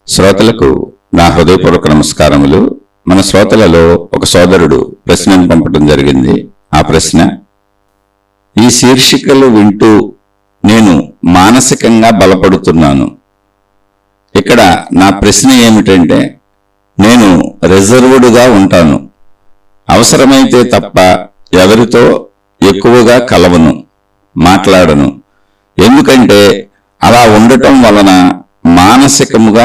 శ్రోతలకు నా హృదయపూర్వక నమస్కారములు. మన శ్రోతలలో ఒక సోదరుడు ప్రశ్నను పంపడం జరిగింది. ఆ ప్రశ్న, ఈ శీర్షికలు వింటూ నేను మానసికంగా బలపడుతున్నాను. ఇక్కడ నా ప్రశ్న ఏమిటంటే, నేను రిజర్వ్డ్గా ఉంటాను. అవసరమైతే తప్ప ఎవరితో ఎక్కువగా కలవను, మాట్లాడను. ఎందుకంటే అలా ఉండటం వలన మానసికముగా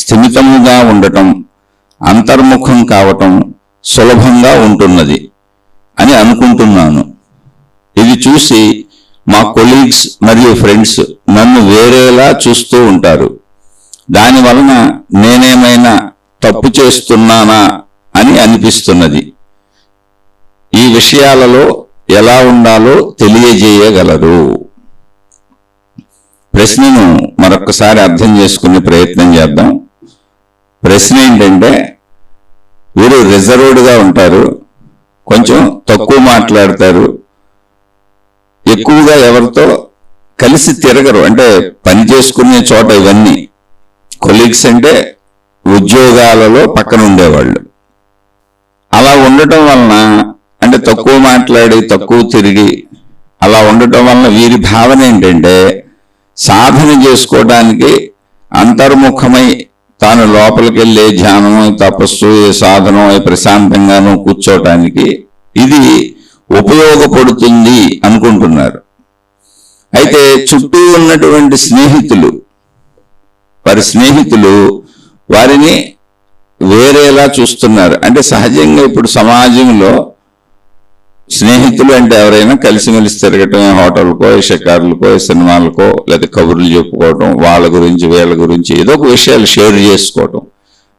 స్థిమితముగా ఉండటం, అంతర్ముఖం కావటం సులభంగా ఉంటున్నది అని అనుకుంటున్నాను. ఇది చూసి మా కొలీగ్స్ మరియు ఫ్రెండ్స్ నన్ను వేరేలా చూస్తూ ఉంటారు. దానివలన నేనేమైనా తప్పు చేస్తున్నానా అని అనిపిస్తున్నది. ఈ విషయాలలో ఎలా ఉండాలో తెలియజేయగలరు? ప్రశ్నను మరొకసారి అర్థం చేసుకునే ప్రయత్నం చేద్దాం. ప్రశ్న ఏంటంటే, వీరు రిజర్వ్డ్గా ఉంటారు, కొంచెం తక్కువ మాట్లాడతారు, ఎక్కువగా ఎవరితో కలిసి తిరగరు. అంటే పని చేసుకునే చోట ఇవన్నీ కొలీగ్స్ అంటే ఉద్యోగాలలో పక్కన ఉండేవాళ్ళు. అలా ఉండటం వలన, అంటే తక్కువ మాట్లాడి తక్కువ తిరిగి అలా ఉండటం వలన వీరి భావన ఏంటంటే, సాధన చేసుకోవడానికి అంతర్ముఖమై తాను లోపలికి వెళ్ళే ధ్యానమో తపస్సు సాధనో ప్రశాంతంగానూ కూర్చోటానికి ఇది ఉపయోగపడుతుంది అనుకుంటున్నారు. అయితే చుట్టూ ఉన్నటువంటి వారి స్నేహితులు వారిని వేరేలా చూస్తున్నారు. అంటే సహజంగా ఇప్పుడు సమాజంలో స్నేహితులు అంటే ఎవరైనా కలిసిమెలిసి తిరగటం, హోటల్కో షికారులకో సినిమాలకో లేదా కబుర్లు చెప్పుకోవటం, వాళ్ళ గురించి వీళ్ళ గురించి ఏదో ఒక విషయాలు షేర్ చేసుకోవటం,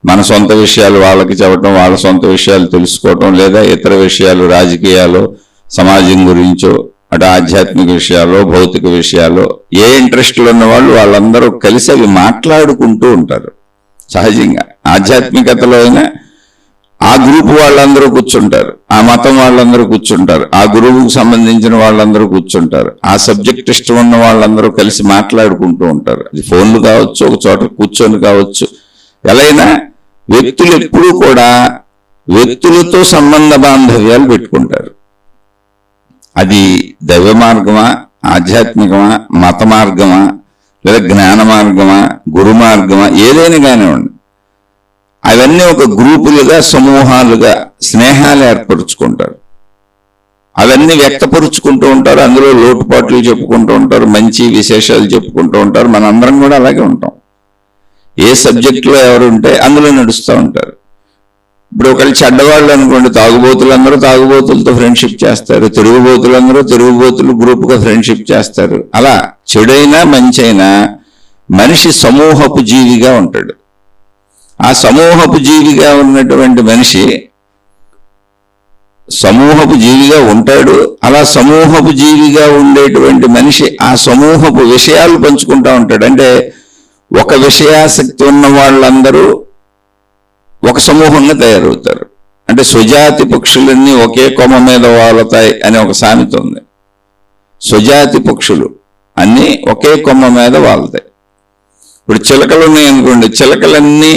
మన సొంత విషయాలు వాళ్ళకి చెప్పటం, వాళ్ళ సొంత విషయాలు తెలుసుకోవటం, లేదా ఇతర విషయాలు రాజకీయాలు సమాజం గురించో అటు ఆధ్యాత్మిక విషయాలు భౌతిక విషయాలు ఏ ఇంట్రెస్ట్లు ఉన్న వాళ్ళు వాళ్ళందరూ కలిసి అవి మాట్లాడుకుంటూ ఉంటారు. సహజంగా ఆధ్యాత్మికతలో అయినా ఆ గ్రూప్ వాళ్ళందరూ కూర్చుంటారు, ఆ మతం వాళ్ళందరూ కూర్చుంటారు, ఆ గురువుకు సంబంధించిన వాళ్ళందరూ కూర్చుంటారు, ఆ సబ్జెక్ట్ ఇష్టం ఉన్న వాళ్ళందరూ కలిసి మాట్లాడుకుంటూ ఉంటారు. అది ఫోన్లు కావచ్చు, ఒక చోట కూర్చొని కావచ్చు. ఎలా అయినా వ్యక్తులు ఎప్పుడూ కూడా వ్యక్తులతో సంబంధ బాంధవ్యాలు పెట్టుకుంటారు. అది దైవ మార్గమా, ఆధ్యాత్మికమా, మత మార్గమా, లేదా జ్ఞాన మార్గమా, గురు మార్గమా, ఏదైనా కానివ్వండి, అవన్నీ ఒక గ్రూపులుగా సమూహాలుగా స్నేహాలు ఏర్పరుచుకుంటారు. అవన్నీ వ్యక్తపరుచుకుంటూ ఉంటారు, అందులో లోటుపాట్లు చెప్పుకుంటూ ఉంటారు, మంచి విశేషాలు చెప్పుకుంటూ ఉంటారు. మనందరం కూడా అలాగే ఉంటాం. ఏ సబ్జెక్టులో ఎవరుంటే అందులో నడుస్తూ ఉంటారు. ఇప్పుడు ఒకళ్ళు చెడ్డవాళ్ళు అనుకోండి, తాగుబోతులందరూ తాగుబోతులతో ఫ్రెండ్షిప్ చేస్తారు, తిరుగుబోతులందరూ తిరుగుబోతులు గ్రూపుగా ఫ్రెండ్షిప్ చేస్తారు. అలా చెడైనా మంచైనా మనిషి సమూహపు జీవిగా ఉంటాడు. ఆ సమూహపు జీవిగా ఉన్నటువంటి మనిషి సమూహపు జీవిగా ఉంటాడు. అలా సమూహపు జీవిగా ఉండేటువంటి మనిషి ఆ సమూహపు విషయాలు పంచుకుంటూ ఉంటాడు. అంటే ఒక విషయాసక్తి ఉన్న వాళ్ళందరూ ఒక సమూహంగా తయారవుతారు. అంటే స్వజాతి పక్షులన్నీ ఒకే కొమ్మ మీద వాలుతాయి అనే ఒక సామెత ఉంది. స్వజాతి పక్షులు అన్నీ ఒకే కొమ్మ మీద వాలుతాయి. ఇప్పుడు చిలకలు ఉన్నాయనుకోండి, చిలకలన్నీ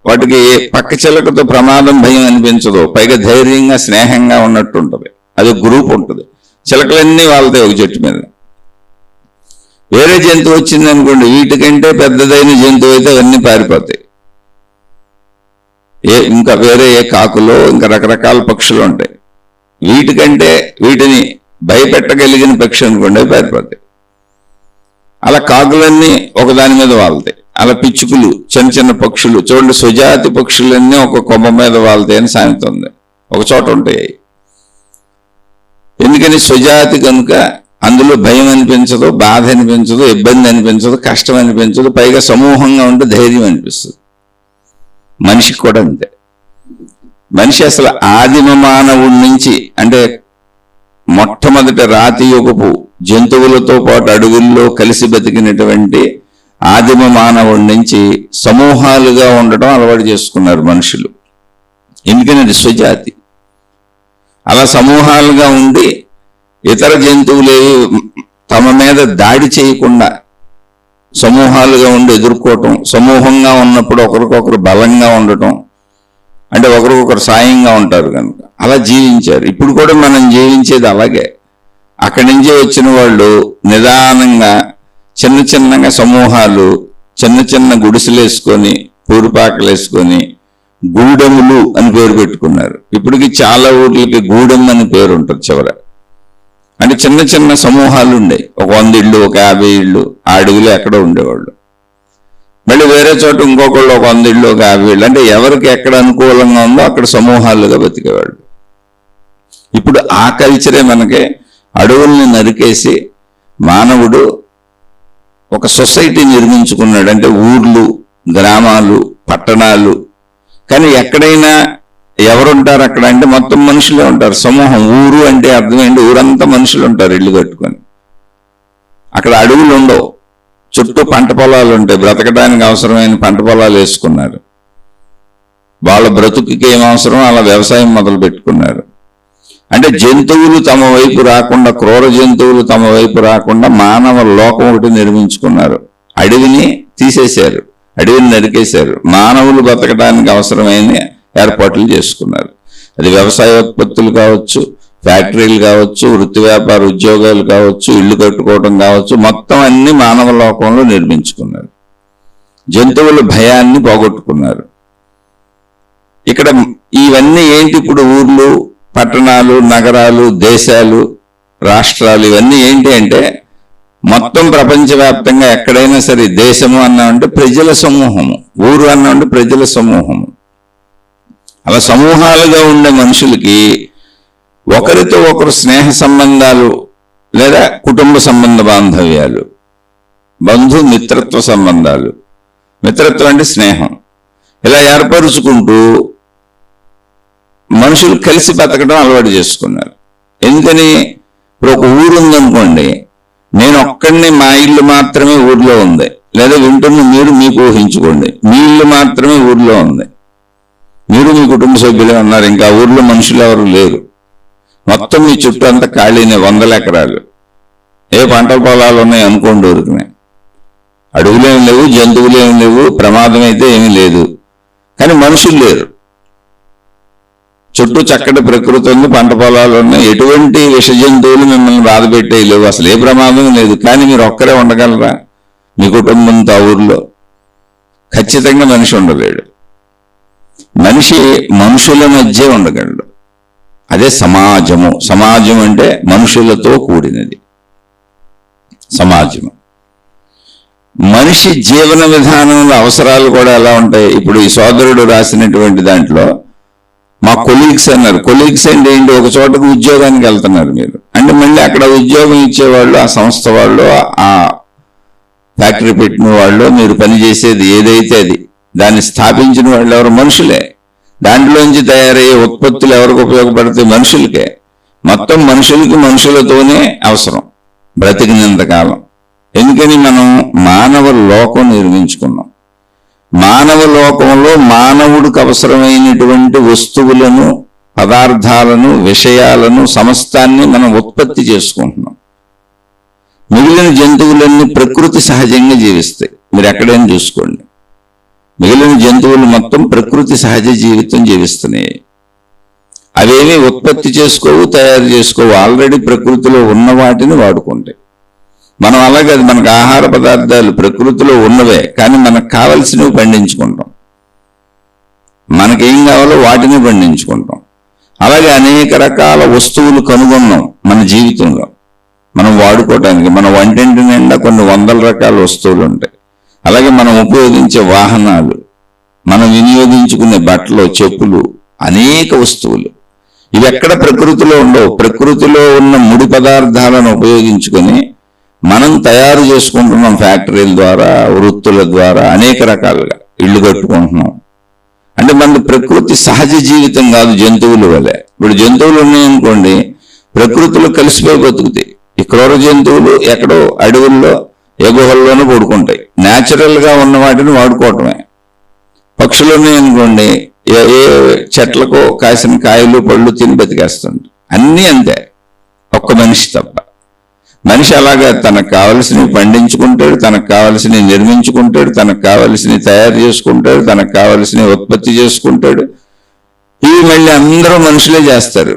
వాటికి పక్క చిలకతో ప్రమాదం భయం అనిపించదు, పైగా ధైర్యంగా స్నేహంగా ఉన్నట్టు ఉంటుంది. అది గ్రూప్ ఉంటుంది. చిలకలన్నీ వాళ్తాయి ఒక చెట్టు మీద. వేరే జంతువు వచ్చింది అనుకోండి, వీటికంటే పెద్దదైన జంతువు అయితే అవన్నీ పారిపోతాయి. ఇంకా వేరే కాకులు ఇంకా రకరకాల పక్షులు ఉంటాయి. వీటిని భయపెట్టగలిగిన పక్షి అనుకోండి, అవి పారిపోతాయి. అలా కాకులన్నీ ఒకదాని మీద వాళ్తాయి. అలా పిచ్చుకులు చిన్న చిన్న పక్షులు చూడండి, స్వజాతి పక్షులన్నీ ఒక కొమ్మ మీద వాళ్తాయి అని సామెత ఉంది. ఒక చోట ఉంటాయి. ఎందుకని? స్వజాతి కనుక అందులో భయం అనిపించదు, బాధ అనిపించదు, ఇబ్బంది అనిపించదు, కష్టం అనిపించదు, పైగా సమూహంగా ఉంటే ధైర్యం అనిపిస్తుంది. మనిషికి కూడా అంతే. మనిషి అసలు ఆదిమ మానవుడి నుంచి, అంటే మొట్టమొదటి రాతి యుగపు జంతువులతో పాటు అడవుల్లో కలిసి బతికినటువంటి ఆదిమ మానవుడి నుంచి సమూహాలుగా ఉండటం అలవాటు చేసుకున్నారు మనుషులు. ఎందుకని? అది స్వజాతి. అలా సమూహాలుగా ఉండి ఇతర జంతువులు తమ మీద దాడి చేయకుండా సమూహాలుగా ఉండి ఎదుర్కోవటం, సమూహంగా ఉన్నప్పుడు ఒకరికొకరు బలంగా ఉండటం, అంటే ఒకరికొకరు సాయంగా ఉంటారు కనుక అలా జీవించారు. ఇప్పుడు కూడా మనం జీవించేది అలాగే. అక్కడి నుంచి వచ్చిన వాళ్ళు నిదానంగా చిన్న చిన్నగా సమూహాలు, చిన్న చిన్న గుడిసెలు వేసుకొని, పూరిపాకలు వేసుకొని గూడెములు అని పేరు పెట్టుకున్నారు. ఇప్పటికి చాలా ఊర్లకి గూడెం అని పేరు ఉంటుంది చివర. అంటే చిన్న చిన్న సమూహాలు ఉండే, ఒక 100 ఇళ్ళు, ఒక 50 ఇళ్ళు ఆ అడవిలో ఎక్కడో ఉండేవాళ్ళు. మళ్ళీ వేరే చోట ఇంకొకళ్ళు ఒక 100 ఇళ్ళు, ఒక 50 ఇళ్ళు, అంటే ఎవరికి ఎక్కడ అనుకూలంగా ఉందో అక్కడ సమూహాలుగా బతికేవాళ్ళు. ఇప్పుడు ఆ కల్చరే మనకి అడవుల్ని నరికేసి మానవుడు ఒక సొసైటీ నిర్మించుకున్నాడు. అంటే ఊర్లు, గ్రామాలు, పట్టణాలు. కానీ ఎక్కడైనా ఎవరుంటారు అక్కడ అంటే మొత్తం మనుషులే ఉంటారు. సమూహం, ఊరు అంటే అర్థమైంది, ఊరంతా మనుషులు ఉంటారు ఇల్లు కట్టుకొని. అక్కడ అడవులు ఉండవు, చుట్టూ పంట పొలాలు ఉంటాయి. బ్రతకడానికి అవసరమైన పంట పొలాలు వేసుకున్నారు. వాళ్ళ బ్రతుకుకి ఏం అవసరం అలా వ్యవసాయం మొదలు పెట్టుకున్నారు. అంటే జంతువులు తమ వైపు రాకుండా, క్రూర జంతువులు తమ వైపు రాకుండా మానవ లోకం ఒకటి నిర్మించుకున్నారు. అడవిని తీసేశారు, అడవిని నరికేశారు. మానవులు బతకడానికి అవసరమైన ఏర్పాట్లు చేసుకున్నారు. అది వ్యవసాయోత్పత్తులు కావచ్చు, ఫ్యాక్టరీలు కావచ్చు, వృత్తి వ్యాపార ఉద్యోగాలు కావచ్చు, ఇళ్ళు కట్టుకోవడం కావచ్చు, మొత్తం అన్ని మానవ లోకంలో నిర్మించుకున్నారు. జంతువుల భయాన్ని పోగొట్టుకున్నారు. ఇక్కడ ఇవన్నీ ఏంటి? ఇప్పుడు ఊర్లు, పట్టణాలు, నగరాలు, దేశాలు, రాష్ట్రాలు ఇవన్నీ ఏంటి అంటే మొత్తం ప్రపంచవ్యాప్తంగా ఎక్కడైనా సరే దేశము అన్నామంటే ప్రజల సమూహము, ఊరు అన్నామంటే ప్రజల సమూహము. అలా సమూహాలుగా ఉండే మనుషులకి ఒకరితో ఒకరు స్నేహ సంబంధాలు లేదా కుటుంబ సంబంధ బాంధవ్యాలు, బంధు మిత్రత్వ సంబంధాలు, మిత్రత్వం అంటే స్నేహం, ఇలా ఏర్పరుచుకుంటూ మనుషులు కలిసి బతకడం అలవాటు చేసుకున్నారు. ఎందుకని? ఇప్పుడు ఒక ఊరు ఉందనుకోండి, నేను ఒక్కడిని, మా ఇల్లు మాత్రమే ఊర్లో ఉంది, లేదా వింటున్న మీరు మీకు ఊహించుకోండి, మీ ఇల్లు మాత్రమే ఊర్లో ఉంది, మీరు మీ కుటుంబ సభ్యులే ఉన్నారు, ఇంకా ఊర్లో మనుషులు ఎవరు లేరు. మొత్తం మీ చుట్టూ అంతా ఖాళీనే, 100 ఎకరాలు, ఏ పంట పొలాలు ఉన్నాయి అనుకోండి, ఊరికినే అడవులేమి లేవు, జంతువులేమి లేవు, ప్రమాదం అయితే ఏమీ లేదు, కానీ మనుషులు లేరు. చుట్టూ చక్కటి ప్రకృతి ఉంది, పంట పొలాలు ఉన్నాయి, ఎటువంటి విష జంతువులు మిమ్మల్ని బాధ పెట్టే లేవు, అసలు ఏ ప్రమాదం లేదు. కానీ మీరు ఒక్కరే ఉండగలరా? మీ కుటుంబంతో ఆ ఊర్లో ఖచ్చితంగా మనిషి ఉండలేడు. మనిషి మనుషుల మధ్య ఉండగలడు. అదే సమాజము. సమాజం అంటే మనుషులతో కూడినది సమాజము. మనిషి జీవన విధానంలో అవసరాలు కూడా ఎలా ఉంటాయి? ఇప్పుడు ఈ సోదరుడు రాసినటువంటి దాంట్లో మా కొలీగ్స్ అన్నారు. కొలీగ్స్ అంటే ఏంటి? ఒక చోటకు ఉద్యోగానికి వెళ్తున్నారు మీరు అంటే, మళ్ళీ అక్కడ ఉద్యోగం ఇచ్చేవాళ్ళు, ఆ సంస్థ వాళ్ళు, ఆ ఫ్యాక్టరీ పెట్టిన వాళ్ళు, మీరు పనిచేసేది ఏదైతే అది, దాన్ని స్థాపించిన వాళ్ళు ఎవరు? మనుషులే. దాంట్లోంచి తయారయ్యే ఉత్పత్తులు ఎవరికి ఉపయోగపడతాయి? మనుషులకే. మొత్తం మనుషులకి మనుషులతోనే అవసరం బ్రతికినంతకాలం. ఎందుకని? మనం మానవ లోకం నిర్మించుకున్నాం. మానవ లోకంలో మానవుడికి అవసరమైనటువంటి వస్తువులను, పదార్థాలను, విషయాలను, సమస్తాన్ని మనం ఉత్పత్తి చేసుకుంటున్నాం. మిగిలిన జంతువులన్నీ ప్రకృతి సహజంగా జీవిస్తాయి. మీరు ఎక్కడైనా చూసుకోండి, మిగిలిన జంతువులు మొత్తం ప్రకృతి సహజ జీవితం జీవిస్తున్నాయి. అవేమీ ఉత్పత్తి చేసుకోవు, తయారు చేసుకోవు, ఆల్రెడీ ప్రకృతిలో ఉన్న వాటిని వాడుకుంటాయి. మనం అలాగే, మనకు ఆహార పదార్థాలు ప్రకృతిలో ఉన్నవే, కానీ మనకు కావలసినవి పండించుకుంటాం. మనకేం కావాలో వాటిని పండించుకుంటాం. అలాగే అనేక రకాల వస్తువులు కనుగొన్నాం మన జీవితంలో మనం వాడుకోవడానికి. మన వంటింటి నిండా కొన్ని 100 రకాల వస్తువులు ఉంటాయి. అలాగే మనం ఉపయోగించే వాహనాలు, మనం వినియోగించుకునే బట్టలు, చెప్పులు, అనేక వస్తువులు, ఇవి ఎక్కడ ప్రకృతిలో ఉండవు. ప్రకృతిలో ఉన్న ముడి పదార్థాలను ఉపయోగించుకొని మనం తయారు చేసుకుంటున్నాం. ఫ్యాక్టరీల ద్వారా, వృత్తుల ద్వారా అనేక రకాలుగా ఇళ్ళు కట్టుకుంటున్నాం. అంటే మన ప్రకృతి సహజ జీవితం కాదు జంతువుల వలె. ఇప్పుడు జంతువులు ఉన్నాయనుకోండి, ప్రకృతిలో కలిసిపోయి బతుకుతాయి. ఈ క్రూర జంతువులు ఎక్కడో అడవుల్లో, ఏ గుహల్లోనూ పడుకుంటాయి. న్యాచురల్గా ఉన్న వాటిని వాడుకోవటమే. పక్షులు ఉన్నాయనుకోండి, ఏ చెట్లకో కాసిన కాయలు, పళ్ళు తిని బతికేస్తుంది. అన్నీ అంతే, ఒక్క మనిషి తప్ప. మనిషి అలాగా తనకు కావలసినవి పండించుకుంటాడు, తనకు కావలసినవి నిర్మించుకుంటాడు, తనకు కావలసినవి తయారు చేసుకుంటాడు, తనకు కావలసినవి ఉత్పత్తి చేసుకుంటాడు. ఇవి మళ్ళీ అందరూ మనుషులే చేస్తారు.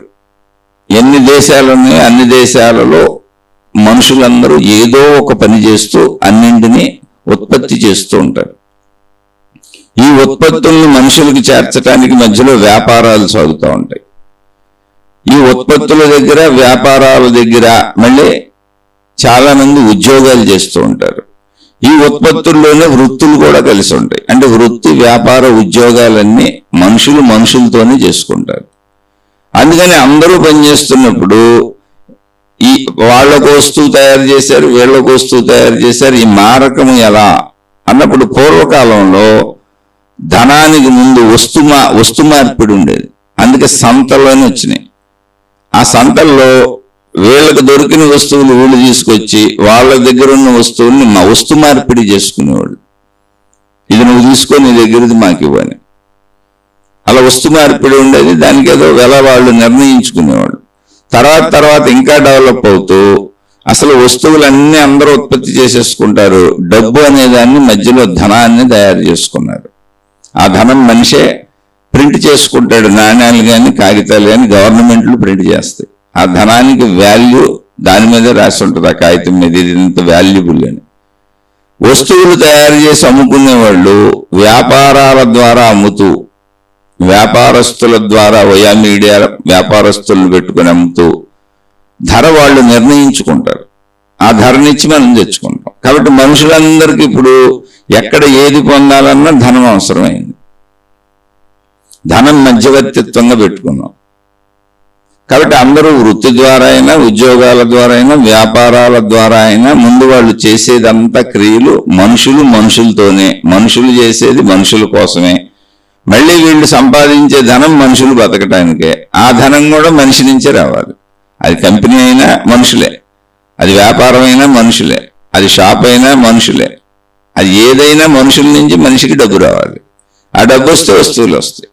ఎన్ని దేశాలు ఉన్నాయో అన్ని దేశాలలో మనుషులందరూ ఏదో ఒక పని చేస్తూ అన్నింటినీ ఉత్పత్తి చేస్తూ ఉంటారు. ఈ ఉత్పత్తులను మనుషులకు చేర్చడానికి మధ్యలో వ్యాపారాలు సాగుతూ ఉంటాయి. ఈ ఉత్పత్తుల దగ్గర వ్యాపారాల దగ్గర మళ్ళీ చాలా మంది ఉద్యోగాలు చేస్తూ ఉంటారు. ఈ ఉత్పత్తుల్లోనే వృత్తులు కూడా కలిసి ఉంటాయి. అంటే వృత్తి, వ్యాపార, ఉద్యోగాలన్నీ మనుషులతోనే చేసుకుంటారు. అందుకని అందరూ పనిచేస్తున్నప్పుడు ఈ వాళ్ళకు వస్తువు తయారు చేశారు, వీళ్ళకు వస్తువు తయారు చేశారు, ఈ మారకము ఎలా అన్నప్పుడు పూర్వకాలంలో ధనానికి ముందు వస్తు మార్పిడి ఉండేది. అందుకే సంతలోనే వచ్చినాయి. ఆ సంతల్లో వీళ్ళకి దొరికిన వస్తువులు వీళ్ళు తీసుకొచ్చి వాళ్ళ దగ్గర ఉన్న వస్తువుల్ని వస్తు మార్పిడి చేసుకునేవాళ్ళు. ఇది నువ్వు తీసుకొని నీ దగ్గరది మాకు ఇవ్వని. అలా వస్తు మార్పిడి ఉండేది. దానికి ఏదో వెల వాళ్ళు నిర్ణయించుకునేవాళ్ళు. తర్వాత ఇంకా డెవలప్ అవుతూ అసలు వస్తువులన్నీ అందరూ ఉత్పత్తి చేసేసుకుంటారు. డబ్బు అనే దాన్ని మధ్యలో ధనాన్ని తయారు చేసుకున్నారు. ఆ ధనం మనిషే ప్రింట్ చేసుకుంటాడు. నాణ్యాలు కానీ కాగితాలు కానీ గవర్నమెంట్లు ప్రింట్ చేస్తాయి. ఆ ధనానికి వాల్యూ దాని మీద రాసి ఉంటుంది, ఆ కాగితం మీద, ఇది ఇంత వాల్యుబుల్ అని. వస్తువులు తయారు చేసి అమ్ముకునే వాళ్ళు వ్యాపారాల ద్వారా అమ్ముతూ, వ్యాపారస్తుల ద్వారా వయా మీడియా వ్యాపారస్తులను పెట్టుకుని అమ్ముతూ ధర వాళ్ళు నిర్ణయించుకుంటారు. ఆ ధరనిచ్చి మనం తెచ్చుకుంటాం. కాబట్టి మనుషులందరికీ ఇప్పుడు ఎక్కడ ఏది పొందాలన్నా ధనం అవసరమైంది. ధనం మధ్యవర్తిత్వంగా పెట్టుకున్నాం. కాబట్టి అందరూ వృత్తి ద్వారా అయినా, ఉద్యోగాల ద్వారా అయినా, వ్యాపారాల ద్వారా అయినా ముందు వాళ్ళు చేసేదంతా క్రియలు మనుషులతోనే. మనుషులు చేసేది మనుషుల కోసమే. మళ్ళీ వీళ్ళు సంపాదించే ధనం మనుషులు బతకటానికే. ఆ ధనం కూడా మనిషి నుంచే రావాలి. అది కంపెనీ అయినా మనుషులే, అది వ్యాపారం అయినా మనుషులే, అది షాప్ అయినా మనుషులే. అది ఏదైనా మనుషుల నుంచి మనిషికి డబ్బు రావాలి. ఆ డబ్బు వస్తే వస్తువులు వస్తాయి.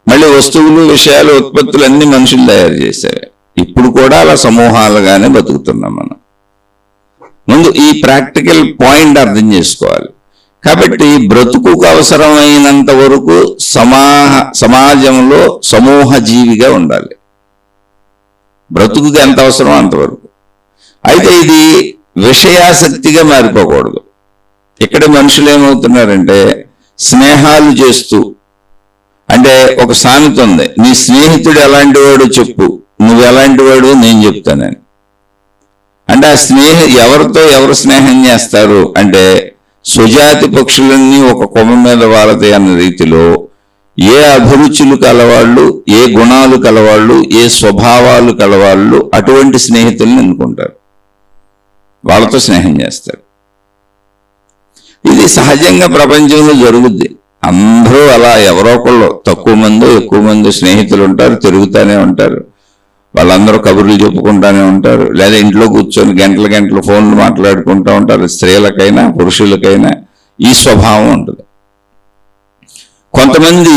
మళ్ళీ వస్తువులు, విషయాలు, ఉత్పత్తులు అన్ని మనుషులు తయారు చేసేవి. ఇప్పుడు కూడా అలా సమూహాలుగానే బతుకుతున్నాం మనం. ముందు ఈ ప్రాక్టికల్ పాయింట్ అర్థం చేసుకోవాలి. కాబట్టి బ్రతుకుకు అవసరమైనంత వరకు సమాజంలో సమూహ జీవిగా ఉండాలి. బ్రతుకుకి ఎంత అవసరమో అంతవరకు. అయితే ఇది విషయాసక్తిగా మారిపోకూడదు. ఇక్కడ మనుషులు ఏమవుతున్నారంటే స్నేహాలు చేస్తూ, అంటే ఒక సామెత ఉంది, నీ స్నేహితుడు ఎలాంటి వాడు చెప్పు, నువ్వు ఎలాంటి వాడు నేను చెప్తానని. అంటే ఆ ఎవరితో ఎవరు స్నేహం చేస్తారు అంటే సుజాతి పక్షులన్నీ ఒక కొమ్మ మీద వాళ్తాయి అన్న రీతిలో ఏ అభిరుచులు కలవాళ్ళు, ఏ గుణాలు కలవాళ్ళు, ఏ స్వభావాలు కలవాళ్ళు అటువంటి స్నేహితుల్ని ఎన్నుకుంటారు, వాళ్ళతో స్నేహం చేస్తారు. ఇది సహజంగా ప్రపంచంలో జరుగుద్ది. అందరూ అలా ఎవరో ఒకళ్ళు, తక్కువ మంది ఎక్కువ మంది స్నేహితులు ఉంటారు, తిరుగుతూనే ఉంటారు. వాళ్ళందరూ కబుర్లు చెప్పుకుంటూనే ఉంటారు. లేదా ఇంట్లో కూర్చొని గంటలు ఫోన్లు మాట్లాడుకుంటూ ఉంటారు. స్త్రీలకైనా పురుషులకైనా ఈ స్వభావం ఉంటుంది. కొంతమంది